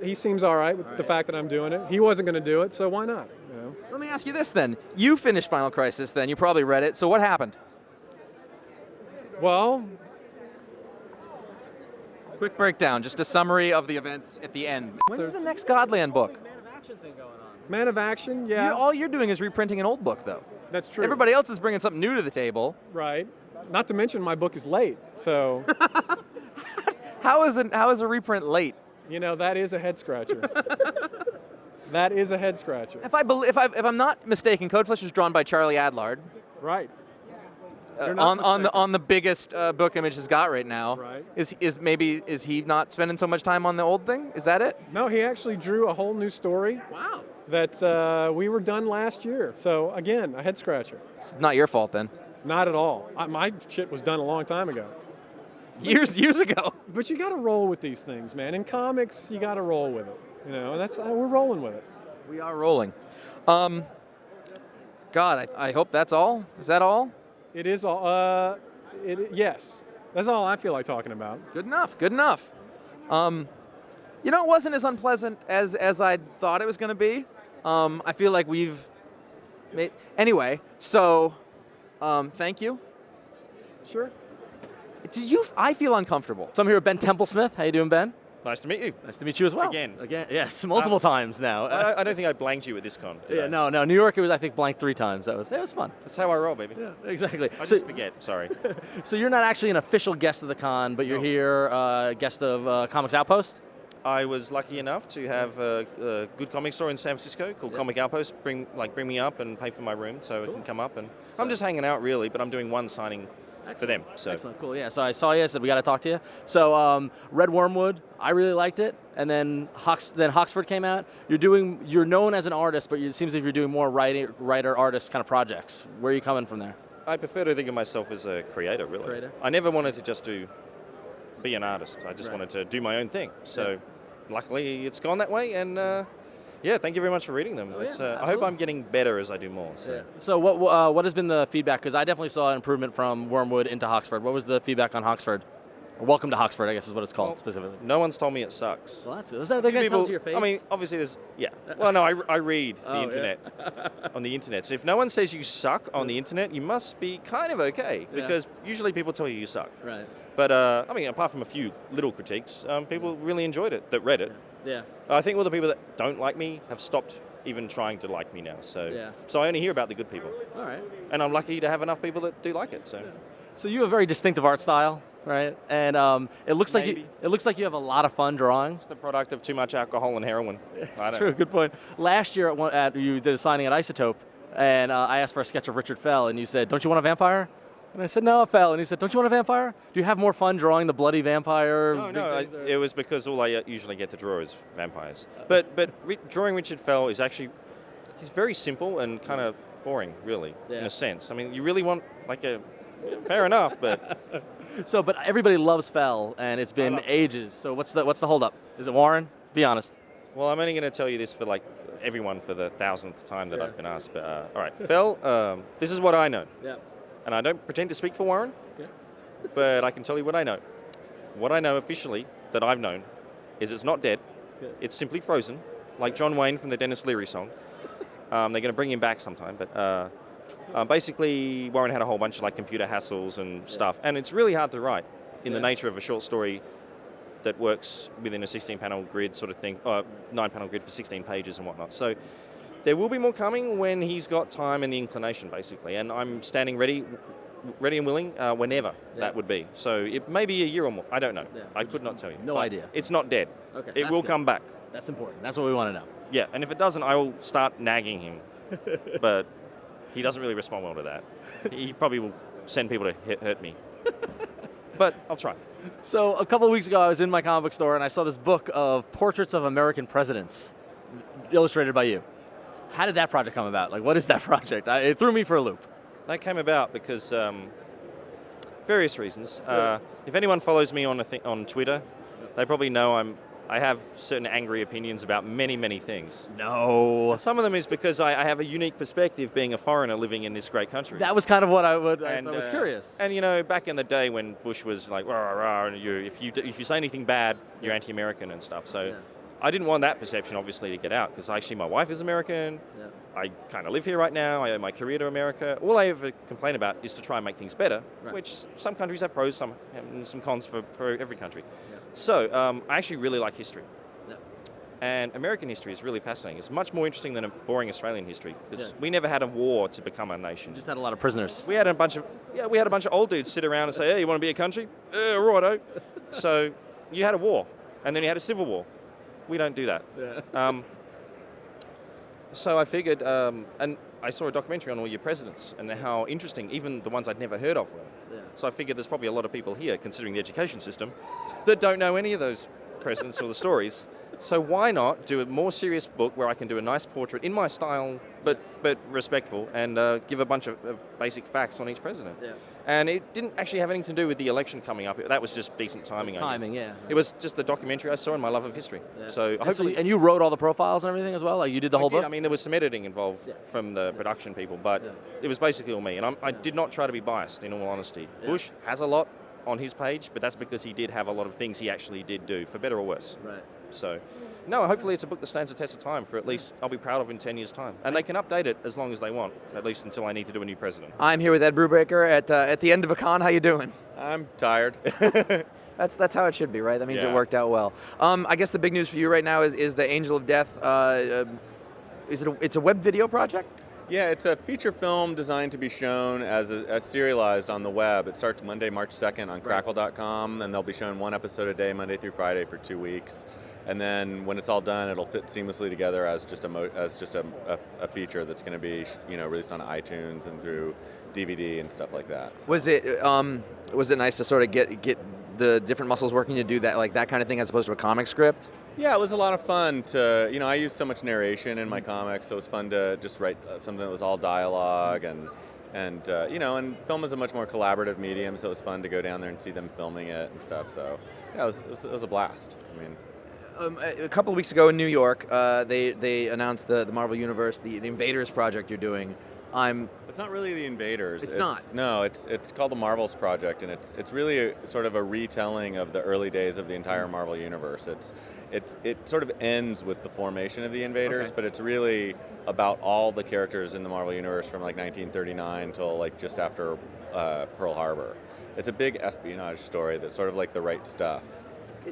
He seems all right with the fact that I'm doing it. He wasn't going to do it, so why not? You know. Let me ask you this then. You finished Final Crisis then. You probably read it. So what happened? Well. Quick breakdown, just a summary of the events at the end. When's the next Godland book? Man of Action thing going on. Man of Action, yeah. All you're doing is reprinting an old book, though. That's true. Everybody else is bringing something new to the table. Right. Not to mention my book is late, so. How is a reprint late? You know, that is a head scratcher. That is a head scratcher. If I'm not mistaken, Code Flesh was drawn by Charlie Adlard. Right. On the biggest book Image has got right now. Right. Is he not spending so much time on the old thing? Is that it? No, he actually drew a whole new story. Wow. That we were done last year. So again, a head scratcher. It's not your fault then. Not at all. My shit was done a long time ago. Years ago. But you got to roll with these things, man. In comics, you got to roll with it. You know, and that's we're rolling with it. We are rolling. God, I hope that's all. Is that all? It is all. Yes. That's all I feel like talking about. Good enough. Good enough. You know, it wasn't as unpleasant as I thought it was going to be. I feel like we've made... Anyway, so thank you. Sure. I feel uncomfortable. So I'm here with Ben Templesmith. How you doing, Ben? Nice to meet you. Nice to meet you as well. Again. Yes, multiple times now. I don't think I blanked you at this con. Yeah, no. New York, it was, I think, blanked 3 times. It was fun. That's how I roll, baby. Yeah, exactly. I just forget, sorry. So you're not actually an official guest of the con, but you're here, guest of Comics Outpost? I was lucky enough to have a good comic store in San Francisco called Comic Outpost bring me up and pay for my room so it can come up. And I'm just hanging out, really, but I'm doing one signing for them. So. Excellent, cool. Yeah, so I saw you, I said we got to talk to you. So Red Wormwood, I really liked it, and then Hoxford came out. You're known as an artist, but it seems as if you're doing more writer artist kind of projects. Where are you coming from there? I prefer to think of myself as a creator, really. Creator. I never wanted to just be an artist. I just wanted to do my own thing. So luckily it's gone that way, and yeah, thank you very much for reading them. I hope I'm getting better as I do more. So, so what has been the feedback? Because I definitely saw an improvement from Wormwood into Hoxford. What was the feedback on Hoxford? Or Welcome to Hoxford, I guess is what it's called specifically. No one's told me it sucks. Well, that's good. Is that they're going to tell it to your face? I mean, obviously there's, Well, no, I read the internet on the internet. So if no one says you suck on the internet, you must be kind of okay, because usually people tell you suck. Right. But, I mean, apart from a few little critiques, people really enjoyed it that read it. Yeah. I think all the people that don't like me have stopped even trying to like me now. So, so I only hear about the good people. All right. And I'm lucky to have enough people that do like it. So, so you have a very distinctive art style, right? And it looks like you have a lot of fun drawing. It's the product of too much alcohol and heroin. I don't True. know. Good point. Last year you did a signing at Isotope, and I asked for a sketch of Richard Fell, and you said, "Don't you want a vampire?" And I said, "No, a Fell." And he said, "Don't you want a vampire? Do you have more fun drawing the bloody vampire?" No, it was because all I usually get to draw is vampires. But drawing Richard Fell is actually, he's very simple and kind of boring, really, in a sense. I mean, you really want fair enough, but. But everybody loves Fell, and it's been ages. So what's the holdup? Is it Warren? Be honest. Well, I'm only going to tell you this for everyone for the 1000th time that I've been asked. But all right, Fell. This is what I know. Yeah. And I don't pretend to speak for Warren, but I can tell you what I know. What I know officially that I've known is it's not dead. It's simply frozen, like John Wayne from the Dennis Leary song. They're going to bring him back sometime, but basically Warren had a whole bunch of computer hassles and stuff, and it's really hard to write in the nature of a short story that works within a 16-panel grid sort of thing, 9-panel grid for 16 pages and whatnot. So there will be more coming when he's got time and the inclination, basically, and I'm standing ready and willing whenever that would be. So it may be a year or more. I don't know. I could not tell you. No idea. It's not dead. Okay, it will come back. That's important. That's what we want to know. Yeah, and if it doesn't, I will start nagging him. But he doesn't really respond well to that. He probably will send people to hurt me. But I'll try. So a couple of weeks ago, I was in my comic book store, and I saw this book of portraits of American presidents, illustrated by you. How did that project come about? What is that project? It threw me for a loop. That came about because various reasons. If anyone follows me on Twitter, they probably know I have certain angry opinions about many, many things. No. Some of them is because I have a unique perspective being a foreigner living in this great country. That was kind of what I was curious. And back in the day when Bush was like, rah, rah, and if you say anything bad, you're anti-American and stuff. So I didn't want that perception, obviously, to get out, because actually my wife is American. Yeah. I kind of live here right now. I owe my career to America. All I ever complain about is to try and make things better, which some countries have pros, some cons for every country. Yeah. So I actually really like history. Yeah. And American history is really fascinating. It's much more interesting than a boring Australian history, because we never had a war to become a nation. We just had a lot of prisoners. We had a bunch of old dudes sit around and say, "Hey, you want to be a country? Righto." So you had a war, and then you had a civil war. We don't do that. Yeah. So I figured, and I saw a documentary on all your presidents and how interesting, even the ones I'd never heard of were. Yeah. So I figured there's probably a lot of people here, considering the education system, that don't know any of those presidents or the stories. So why not do a more serious book where I can do a nice portrait in my style, but respectful, and give a bunch of basic facts on each president. Yeah. And it didn't actually have anything to do with the election coming up. That was just decent timing. It was just the documentary I saw and my love of history. Yeah. So hopefully, and you wrote all the profiles and everything as well. You did the whole book. I mean, there was some editing involved from the production people, but it was basically all me. And I did not try to be biased. In all honesty, Bush has a lot. on his page, but that's because he did have a lot of things he actually did do, for better or worse. Right. So, no, hopefully it's a book that stands the test of time for at least I'll be proud of in 10 years' time. And they can update it as long as they want, at least until I need to do a new president. I'm here with Ed Brubaker at the end of a con. How you doing? I'm tired. That's how it should be, right? That means Yeah. it worked out well. I guess the big news for you right now is the Angel of Death. It's a web video project? Yeah, it's a feature film designed to be shown as serialized on the web. It starts Monday, March 2nd on Crackle.com, and they'll be showing one episode a day, Monday through Friday, for 2 weeks. And then when it's all done, it'll fit seamlessly together as just a feature that's going to be released on iTunes and through DVD and stuff like that. So. Was it nice to sort of get the different muscles working to do that kind of thing as opposed to a comic script? Yeah, it was a lot of fun to, I use so much narration in my comics, so it was fun to just write something that was all dialogue and film is a much more collaborative medium, so it was fun to go down there and see them filming it and stuff. So yeah, it was a blast. I mean. A couple of weeks ago in New York, they announced the Marvel Universe, the Invaders project you're doing. It's not really the Invaders. It's not. No, it's called the Marvels Project, and it's really sort of a retelling of the early days of the entire Marvel Universe. It sort of ends with the formation of the Invaders, but it's really about all the characters in the Marvel Universe from like 1939 till like just after Pearl Harbor. It's a big espionage story that's sort of like the right stuff.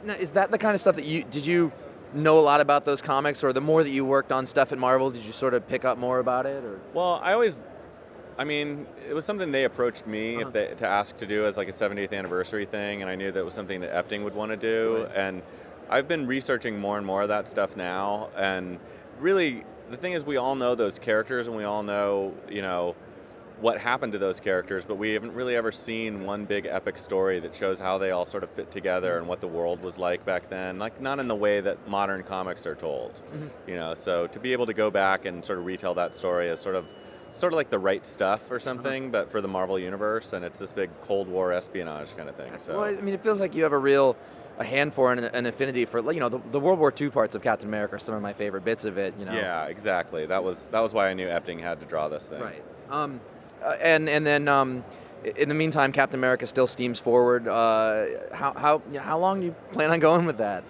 Now, is that the kind of stuff that did you know a lot about those comics, or the more that you worked on stuff at Marvel, did you sort of pick up more about it? Or? Well, it was something they approached me to ask to do as like a 70th anniversary thing, and I knew that was something that Epting would want to do, and I've been researching more and more of that stuff now, and really the thing is we all know those characters and we all know, what happened to those characters, but we haven't really ever seen one big epic story that shows how they all sort of fit together and what the world was like back then, like not in the way that modern comics are told. So to be able to go back and sort of retell that story as sort of like the right stuff or something, but for the Marvel Universe, and it's this big Cold War espionage kind of thing. So well, I mean, it feels like you have a hand for and an affinity for, the World War II parts of Captain America are some of my favorite bits of it. Yeah, exactly. That was why I knew Epting had to draw this thing. Right. And then in the meantime, Captain America still steams forward. How long do you plan on going with that?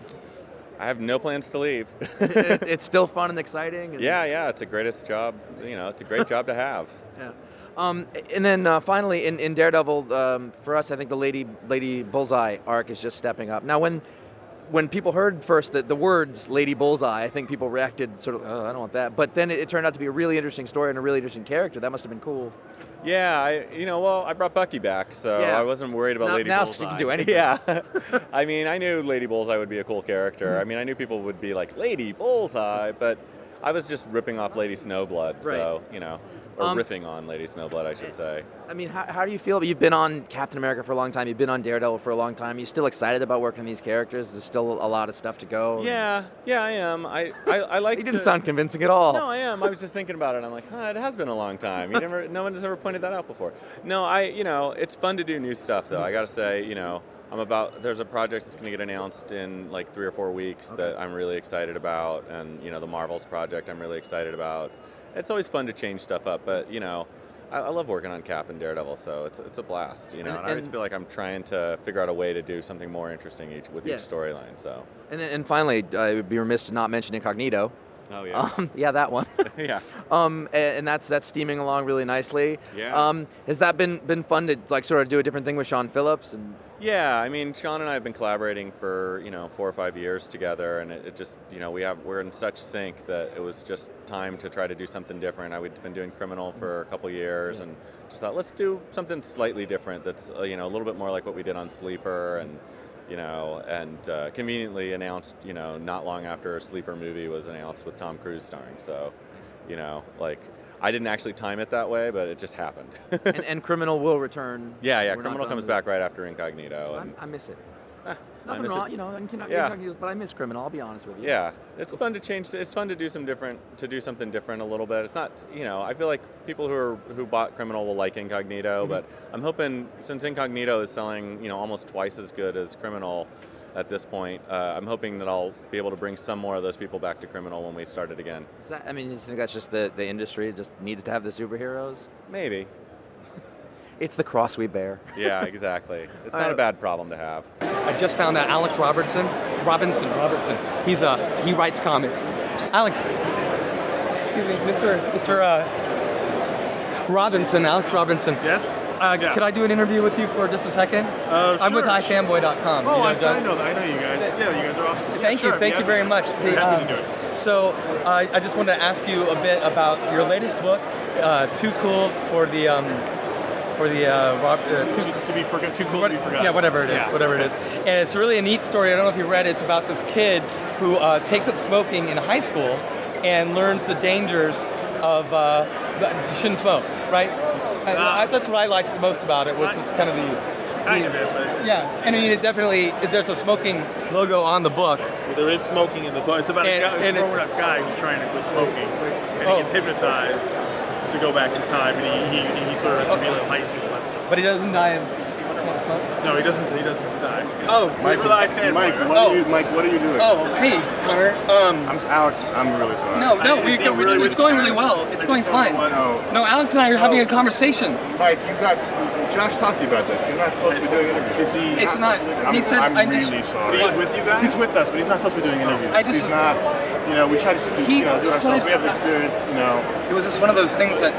I have no plans to leave. It's still fun and exciting. Yeah, it's a greatest job. It's a great job to have. Yeah. And then finally, in Daredevil, for us, I think the Lady Bullseye arc is just stepping up. Now, when people heard first the words Lady Bullseye, I think people reacted sort of, oh, I don't want that. But then it turned out to be a really interesting story and a really interesting character. That must have been cool. Yeah, I brought Bucky back, so I wasn't worried about Lady Bullseye. Now you can do anything. Yeah. I mean, I knew Lady Bullseye would be a cool character. I mean, I knew people would be like, Lady Bullseye, but I was just ripping off Lady Snowblood, so, or riffing on Lady Snowblood, I should say. I mean, how do you feel? You've been on Captain America for a long time. You've been on Daredevil for a long time. Are you still excited about working on these characters? There's still a lot of stuff to go. Yeah, I am. I like. You didn't sound convincing at all. No, I am. I was just thinking about it. I'm like, it has been a long time. No one has ever pointed that out before. No, it's fun to do new stuff though. I got to say, there's a project that's going to get announced in like 3 or 4 weeks that I'm really excited about, and the Marvels project I'm really excited about. It's always fun to change stuff up, but I love working on Cap and Daredevil, so it's a blast, and I always feel like I'm trying to figure out a way to do something more interesting with each storyline. So. And finally, it would be remiss to not mention Incognito. Oh yeah. Yeah, that one. Yeah. And that's steaming along really nicely. Yeah. Has that been fun to like sort of do a different thing with Sean Phillips and? Yeah, I mean, Sean and I have been collaborating for 4 or 5 years together, and it just we're in such sync that it was just time to try to do something different. We'd been doing Criminal for a couple years, and just thought let's do something slightly different. That's a little bit more like what we did on Sleeper, and conveniently announced not long after a Sleeper movie was announced with Tom Cruise starring. So, I didn't actually time it that way, but it just happened. and Criminal will return. Yeah. Criminal comes back right after Incognito. I miss it. There's I nothing miss wrong, it. Incognito, but I miss Criminal. I'll be honest with you. Yeah, it's fun to change. It's fun to do something different a little bit. It's not, I feel like people who bought Criminal will like Incognito, but I'm hoping since Incognito is selling, almost twice as good as Criminal at this point, I'm hoping that I'll be able to bring some more of those people back to Criminal when we start it again. You think that's just the industry just needs to have the superheroes? Maybe. It's the cross we bear. Yeah, exactly. It's not a bad problem to have. I just found out Alex Robinson. He writes comics. Alex, excuse me, Mr. Robinson, Alex Robinson. Yes? Could I do an interview with you for just a second? I'm with iFanboy.com. Oh, I know that. I know you guys. Yeah, you guys are awesome. Thank you very much. Happy to do it. So I just wanted to ask you a bit about your latest book, Too Cool for the Too cool to be forgotten. Yeah, whatever it is. And it's really a neat story. I don't know if you read it. It's about this kid who takes up smoking in high school and learns the dangers of you shouldn't smoke, right? That's what I liked the most about it, was this kind of kind of it, but yeah. And I mean, it definitely, there's a smoking logo on the book. Well, there is smoking in the book. It's about a grown-up guy who's trying to quit smoking, and he gets hypnitized to go back in time, and he sort of has to be in high school. But he doesn't die in smoke? No, he doesn't die. Oh, Mike, Mike, what are you doing? Oh, hey, Connor. I'm Alex. I'm really sorry. It's going really well. It's going fine. No, Alex and I are having a conversation. Mike, Josh talked to you about this. You're not supposed to be doing interviews. It's not. He said. I'm really sorry. He's with you guys? He's with us, but he's not supposed to be doing interviews. He's not. We try to do ourselves. We have the experience. It was just one of those things that.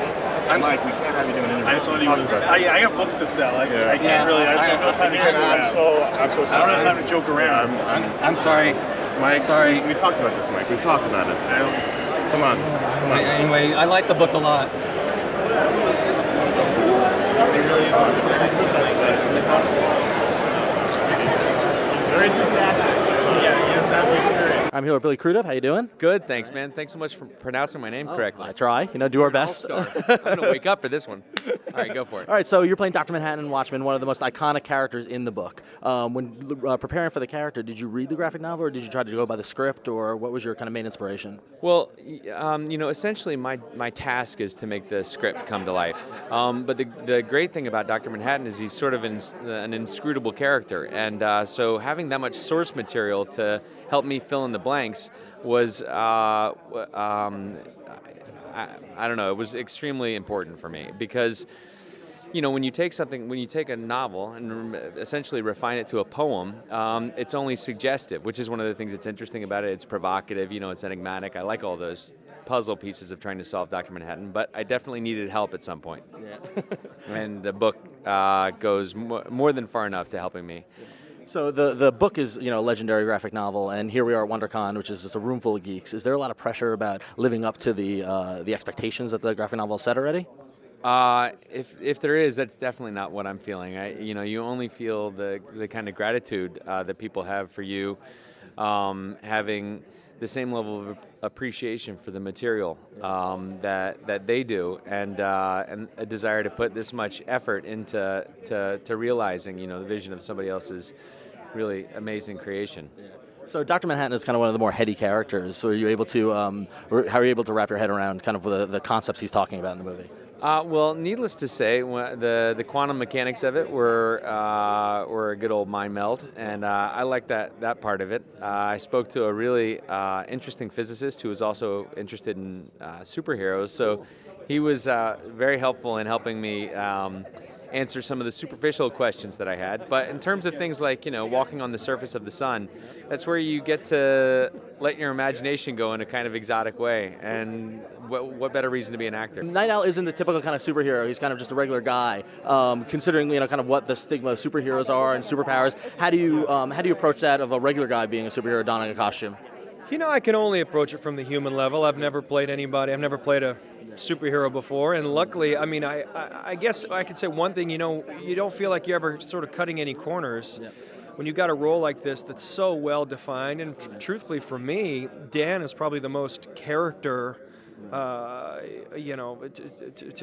Mike, we can't have you doing interviews. I just thought he was. I got books to sell. I can't really. I don't have time to joke around. I'm so sorry. I don't have time to joke around. I'm sorry. Mike, sorry. We talked about this, Mike. We've talked about it. Come on. Anyway, I like the book a lot. He's very enthusiastic. Yeah, he has that experience. I'm here with Billy Crudup. How you doing? Good, thanks, man. Thanks so much for pronouncing my name correctly. I try. Do our best. I'm going to wake up for this one. All right, go for it. All right, so you're playing Dr. Manhattan Watchman, one of the most iconic characters in the book. When preparing for the character, did you read the graphic novel, or did you try to go by the script, or what was your kind of main inspiration? Well, essentially my task is to make the script come to life. But the great thing about Dr. Manhattan is he's sort of an inscrutable character, and so having that much source material to help me fill in the blanks was, I don't know, it was extremely important for me, because when you take a novel and essentially refine it to a poem, it's only suggestive, which is one of the things that's interesting about it. It's provocative, it's enigmatic. I like all those puzzle pieces of trying to solve Dr. Manhattan, but I definitely needed help at some point. Yeah. And the book goes more than far enough to helping me. So the book is, a legendary graphic novel, and here we are at WonderCon, which is just a room full of geeks. Is there a lot of pressure about living up to the expectations that the graphic novel set already? If there is, that's definitely not what I'm feeling. You only feel the kind of gratitude that people have for you, having the same level of appreciation for the material that they do, and a desire to put this much effort into to realizing the vision of somebody else's really amazing creation. Yeah. So Dr. Manhattan is kind of one of the more heady characters. So are you able to how are you able to wrap your head around kind of the concepts he's talking about in the movie? Well, needless to say, the quantum mechanics of it were a good old mind meld, and I like that part of it. I spoke to a really interesting physicist who was also interested in superheroes, so he was very helpful in helping me answer some of the superficial questions that I had. But in terms of things like, walking on the surface of the sun, that's where you get to let your imagination go in a kind of exotic way. And what better reason to be an actor? Night Owl isn't the typical kind of superhero. He's kind of just a regular guy. Considering, kind of what the stigma of superheroes are and superpowers, how do you approach that of a regular guy being a superhero donning a costume? I can only approach it from the human level. I've never played anybody. I've never played a superhero before, and luckily, I guess I could say one thing. You don't feel like you're ever sort of cutting any corners. Yeah. When you've got a role like this that's so well defined, and truthfully for me, Dan is probably the most character. To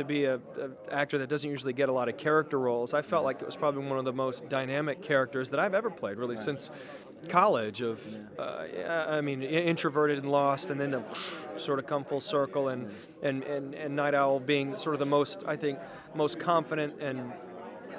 be an actor that doesn't usually get a lot of character roles, I felt like it was probably one of the most dynamic characters that I've ever played, really, since college. Introverted and lost, and then to sort of come full circle, and Night Owl being sort of the most, I think, most confident and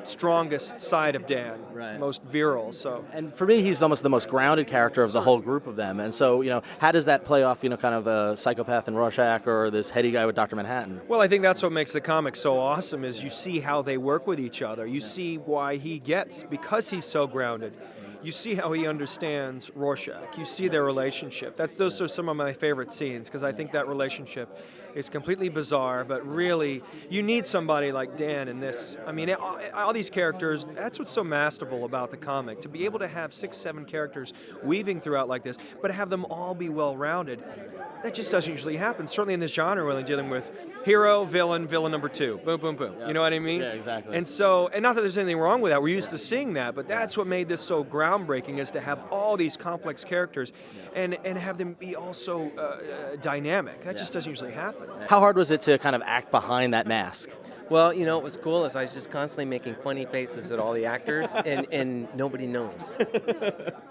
strongest side of Dan, most virile. So, and for me, he's almost the most grounded character of the whole group of them. And so, how does that play off, kind of a psychopath in Rorschach or this heady guy with Dr. Manhattan? well, I think that's what makes the comic so awesome is you see how they work with each other. You see why he gets, because he's so grounded. You see how he understands Rorschach. You see their relationship. Those are some of my favorite scenes because I think that relationship is completely bizarre, but really, you need somebody like Dan in this. I mean, all these characters, that's what's so masterful about the comic, to be able to have 6, 7 characters weaving throughout like this, but have them all be well-rounded. That just doesn't usually happen. Certainly in this genre, we're only dealing with hero, villain, villain number 2. Boom, boom, boom. You know what I mean? Yeah, exactly. And not that there's anything wrong with that. We're used to seeing that, but that's what made this so groundbreaking is to have all these complex characters and have them be also dynamic. That just doesn't usually happen. How hard was it to kind of act behind that mask? Well, what was cool is I was just constantly making funny faces at all the actors, and nobody knows.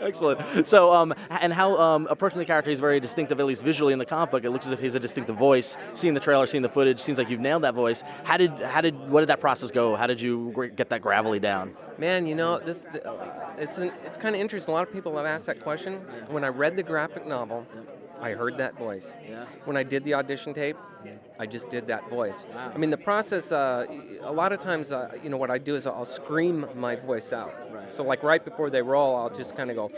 Excellent. So, and how approaching the character, he's very distinctive, at least visually in the comic book. It looks as if he has a distinctive voice. Seeing the trailer, seeing the footage, seems like you've nailed that voice. What did that process go? How did you get that gravelly down? Man, this it's kind of interesting. A lot of people have asked that question. When I read the graphic novel, I heard that voice. Yeah. When I did the audition tape, I just did that voice. Wow. I mean, the process, a lot of times, what I do is I'll scream my voice out. Right. So like right before they roll, I'll just kind of go,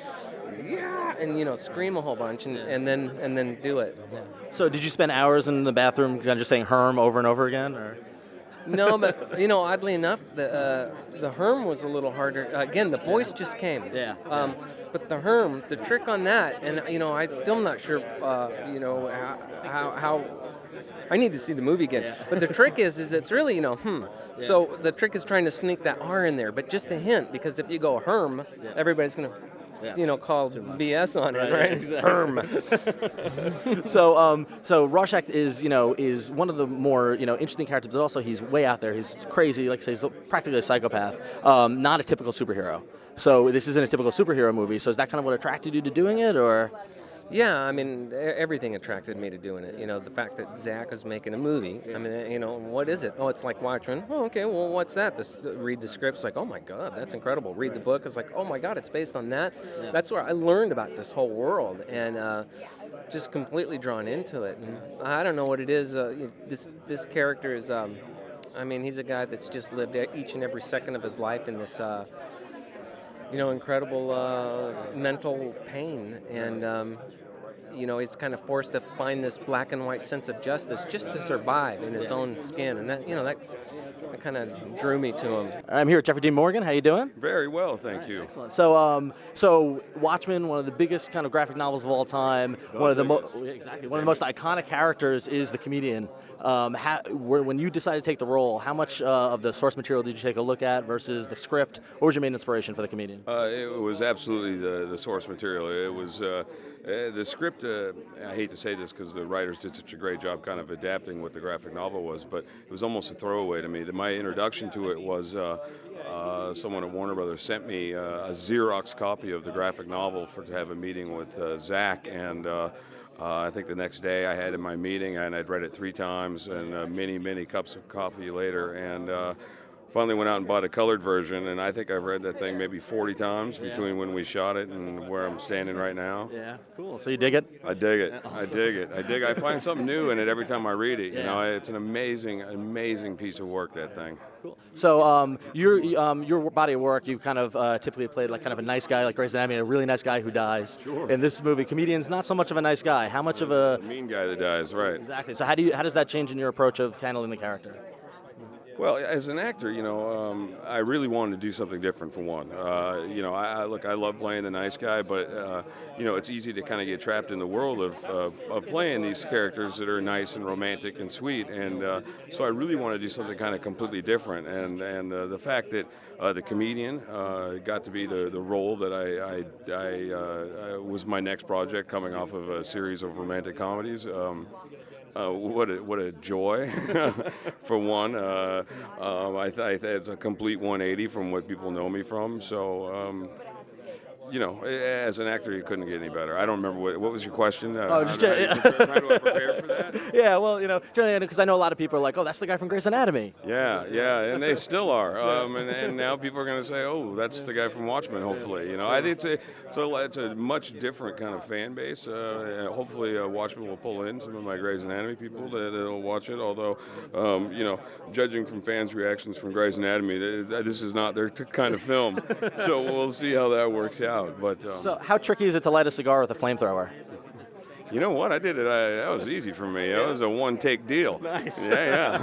yeah, and scream a whole bunch and then do it. Yeah. So did you spend hours in the bathroom just saying Herm over and over again? Or? No, but oddly enough, the Herm was a little harder. Again, the voice just came. Yeah. But the Herm, the trick on that, and I'm still not sure, how. I need to see the movie again. Yeah. But the trick is it's really, Yeah. So the trick is trying to sneak that R in there, but just a hint, because if you go Herm, everybody's gonna. Yeah. Call BS on it, right? Exactly. Herm. So Rorschach is one of the more interesting characters, but also he's way out there. He's crazy, like I say, he's practically a psychopath. Not a typical superhero. So this isn't a typical superhero movie. So is that kind of what attracted you to doing it, or? Yeah, I mean, everything attracted me to doing it. The fact that Zach is making a movie. I mean, what is it? Oh, it's like Watchmen. Oh, okay, well, what's that? Read the script. It's like, oh my God, that's incredible. Read the book. It's like, oh my God, it's based on that. Yeah. That's where I learned about this whole world and just completely drawn into it. And I don't know what it is. This character is, he's a guy that's just lived each and every second of his life in this, incredible mental pain, and he's kind of forced to find this black and white sense of justice just to survive in his own skin, and that kind of drew me to him. I'm here with Jeffrey Dean Morgan. How you doing? Very well, thank you. Excellent. So Watchmen, one of the biggest kind of graphic novels of all time. One of the most iconic characters is the comedian. When you decided to take the role, how much of the source material did you take a look at versus the script? What was your main inspiration for the comedian? It was absolutely the source material. It was the script. I hate to say this because the writers did such a great job kind of adapting what the graphic novel was, but it was almost a throwaway to me. My introduction to it was someone at Warner Brothers sent me a Xerox copy of the graphic novel to have a meeting with Zach, and I think the next day I had in my meeting, and I'd read it 3 times, and many cups of coffee later, and finally went out and bought a colored version, and I think I've read that thing maybe 40 times between when we shot it and where I'm standing right now. Yeah, cool. So you dig it? I dig it. Awesome. I dig it. I find something new in it every time I read it. It's an amazing piece of work, that thing. Cool. So your body of work, you kind of typically played like kind of a nice guy, like Grey's Anatomy, a really nice guy who dies. Sure. In this movie, comedian's not so much of a nice guy. How much of a mean guy that dies, right? Exactly. So how does that change in your approach of handling the character? Well, as an actor, I really wanted to do something different for one. I love playing the nice guy, but it's easy to kind of get trapped in the world of playing these characters that are nice and romantic and sweet, and so I really want to do something kind of completely different. And the fact that the comedian got to be the role that I was my next project coming off of a series of romantic comedies. What a joy, for one. I it's a complete 180 from what people know me from. So, you know, as an actor, you couldn't get any better. I don't remember what was your question. Oh, just how do I prepare for that? Yeah, well, you know, generally, because I know a lot of people are like, oh, that's the guy from Grey's Anatomy. Yeah, and they still are. And now people are going to say, oh, that's the guy from Watchmen. Hopefully, you know, I think it's a much different kind of fan base. Hopefully, Watchmen will pull in some of my Grey's Anatomy people that'll watch it. Although, you know, judging from fans' reactions from Grey's Anatomy, this is not their kind of film. So we'll see how that works out. But so, how tricky is it to light a cigar with a flamethrower? You know what? I did it. That was easy for me. That was a one-take deal. Nice. Yeah.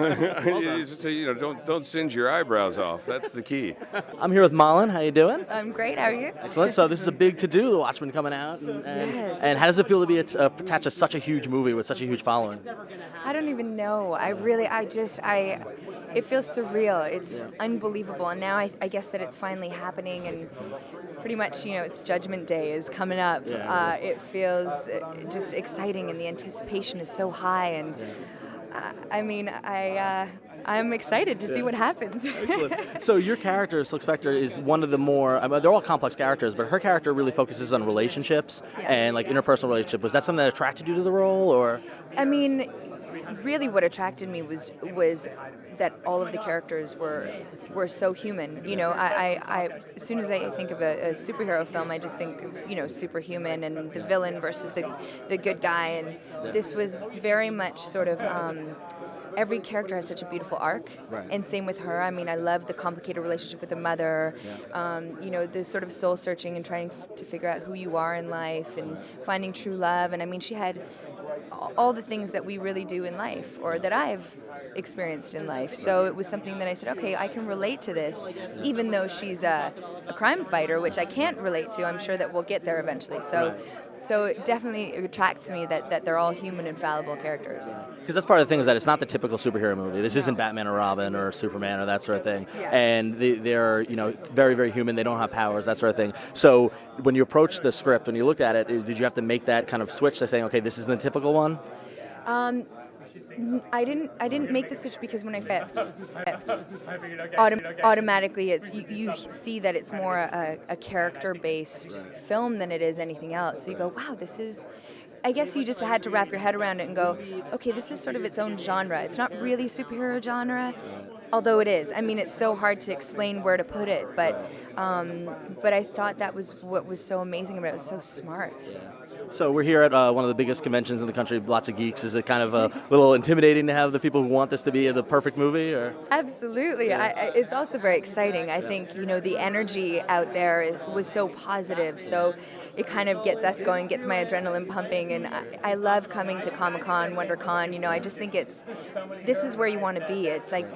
You know, don't singe your eyebrows off. That's the key. I'm here with Malin. How you doing? I'm great. How are you? Excellent. So this is a big to-do, The Watchmen coming out, Yes. and how does it feel to be attached to such a huge movie with such a huge following? I don't even know. It feels surreal. It's unbelievable. And now I guess that it's finally happening, and pretty much, you know, it's Judgment Day is coming up. It feels just exciting, and the anticipation is so high. And I'm excited to see what happens. So your character, Slick Spectre, is one of the more, they're all complex characters, but her character really focuses on relationships and like interpersonal relationship. Was that something that attracted you to the role, or? I mean, really what attracted me was that all of the characters were so human. You know, I as soon as I think of a superhero film, I just think of, you know, superhuman and the villain versus the good guy, and this was very much sort of every character has such a beautiful arc, and same with her. I mean, I love the complicated relationship with the mother, you know, the sort of soul searching and trying to figure out who you are in life and finding true love. And I mean, she had all the things that we really do in life, or that I've experienced in life. So it was something that I said, okay, I can relate to this, even though she's a crime fighter, which I can't relate to. I'm sure that we'll get there eventually. So it definitely attracts me that they're all human and fallible characters. Because that's part of the thing, is that it's not the typical superhero movie. This isn't Batman or Robin or Superman or that sort of thing. And they're, you know, very, very human. They don't have powers, that sort of thing. So when you approached the script, when you looked at it, did you have to make that kind of switch to saying, okay, this isn't the typical one? I didn't make the switch, because when I flipped, automatically it's you see that it's more a character-based film than it is anything else. So you go, wow, this is. I guess you just had to wrap your head around it and go, okay, this is sort of its own genre. It's not really superhero genre, although it is. I mean, it's so hard to explain where to put it, but I thought that was what was so amazing about it. It was so smart. So we're here at one of the biggest conventions in the country, lots of geeks. Is it kind of a little intimidating to have the people who want this to be the perfect movie, or? Absolutely. It's also very exciting. I think, you know, the energy out there was so positive, so it kind of gets us going, gets my adrenaline pumping, and I love coming to Comic-Con, WonderCon. You know, I just think this is where you want to be. It's like,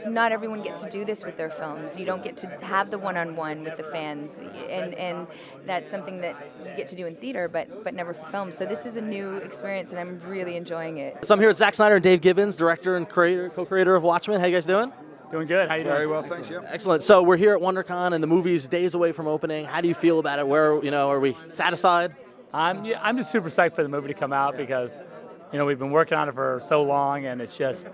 not everyone gets to do this with their films. You don't get to have the one-on-one with the fans, and that's something that you get to do in theater, but never for film. So this is a new experience, and I'm really enjoying it. So I'm here with Zack Snyder and Dave Gibbons, director and co-creator of Watchmen. How you guys doing? Doing good. How you doing? Very well, thanks. Yeah. Excellent. So we're here at WonderCon, and the movie's days away from opening. How do you feel about it? Where, you know, are we satisfied? I'm just super psyched for the movie to come out, because, you know, we've been working on it for so long, and it's just,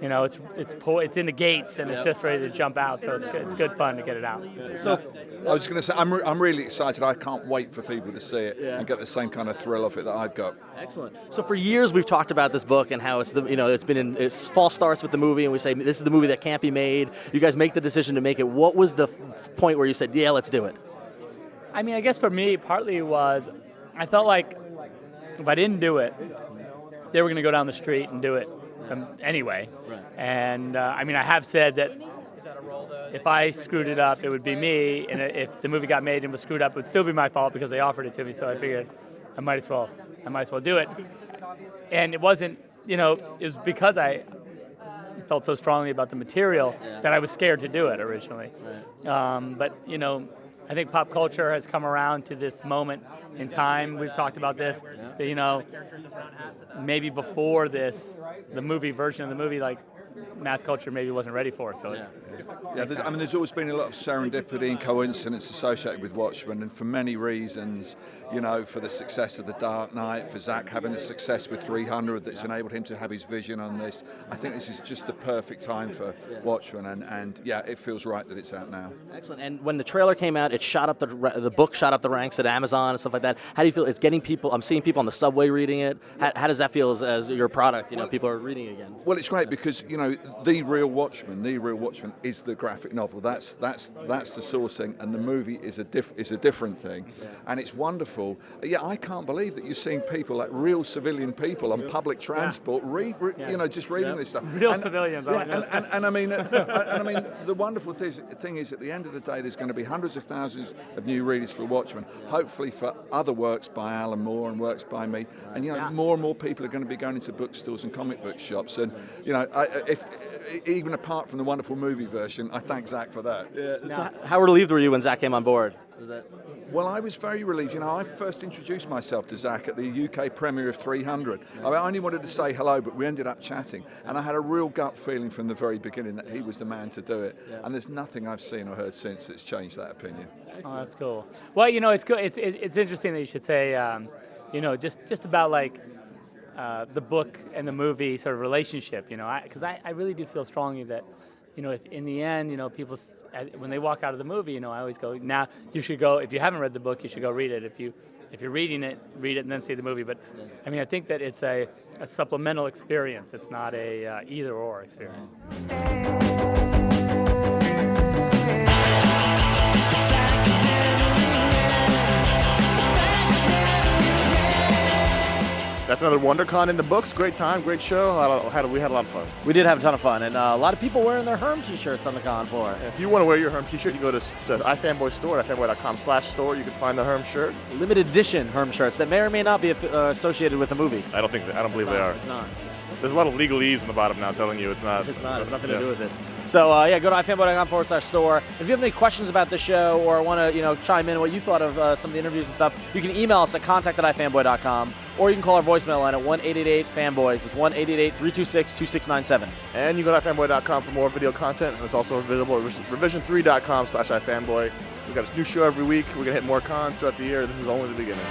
you know, it's in the gates, and it's just ready to jump out. So it's good fun to get it out. So I was going to say, I'm really excited. I can't wait for people to see it and get the same kind of thrill off it that I've got. Excellent. So for years we've talked about this book and how it's it's false starts with the movie, and we say this is the movie that can't be made. You guys make the decision to make it. What was the point where you said, yeah, let's do it? I mean, I guess for me, partly was I felt like if I didn't do it, they were going to go down the street and do it anyway. Right. And I mean, I have said that if I screwed it up, it would be me, and if the movie got made and was screwed up, it would still be my fault because they offered it to me. So I figured I might as well do it. And it wasn't, you know, it was because I felt so strongly about the material that I was scared to do it originally. Right. But, you know, I think pop culture has come around to this moment in time. We've talked about this, that, you know, maybe before this, the movie version of the movie, like, mass culture maybe wasn't ready for. So it's Yeah, there's always been a lot of serendipity and coincidence associated with Watchmen, and for many reasons, for the success of The Dark Knight, for Zach having the success with 300 that's enabled him to have his vision on this. I think this is just the perfect time for Watchmen, and it feels right that it's out now. Excellent. And when the trailer came out, it shot up the book shot up the ranks at Amazon and stuff like that. How do you feel? It's getting people. I'm seeing people on the subway reading it. How does that feel as your product? People are reading it again. Well, it's great because The Real Watchman is the graphic novel. That's the sourcing, and the movie is a different thing, and it's wonderful. Yeah, I can't believe that you're seeing people, like real civilian people on public transport, just reading this stuff. Real civilians. And I mean, the wonderful thing is, at the end of the day, there's going to be hundreds of thousands of new readers for Watchmen. Hopefully, for other works by Alan Moore and works by me, and more and more people are going to be going into bookstores and comic book shops. And even apart from the wonderful movie version, I thank Zach for that. So how relieved were you when Zach came on board? Well, I was very relieved. I first introduced myself to Zach at the UK premiere of 300. I only wanted to say hello, but we ended up chatting, and I had a real gut feeling from the very beginning that he was the man to do it. And there's nothing I've seen or heard since that's changed that opinion. Oh, that's cool. Well, it's good. It's interesting that you should say, just about like the book and the movie sort of relationship. Because I really do feel strongly that. If in the end, people, when they walk out of the movie, I always go, now you should go, if you haven't read the book, you should go read it. If you're reading it, read it and then see the movie. But I think that it's a supplemental experience. It's not a either or experience. That's another WonderCon in the books. Great time, great show. We had a lot of fun. We did have a ton of fun, and a lot of people wearing their Herm t-shirts on the con floor. If you want to wear your Herm t-shirt, you go to the iFanboy store at ifanboy.com/store. You can find the Herm shirt. Limited edition Herm shirts that may or may not be associated with a movie. I don't believe they are. It's not. There's a lot of legalese on the bottom now telling you it's not. It's not. It's nothing to do with it. So go to ifanboy.com/store. If you have any questions about the show or want to chime in what you thought of some of the interviews and stuff, you can email us at contact@ifanboy.com, or you can call our voicemail line at 1-888-FANBOYS. It's 1-888-326-2697. And you go to ifanboy.com for more video content, and it's also available at revision3.com/ifanboy. We've got a new show every week. We're going to hit more cons throughout the year. This is only the beginning.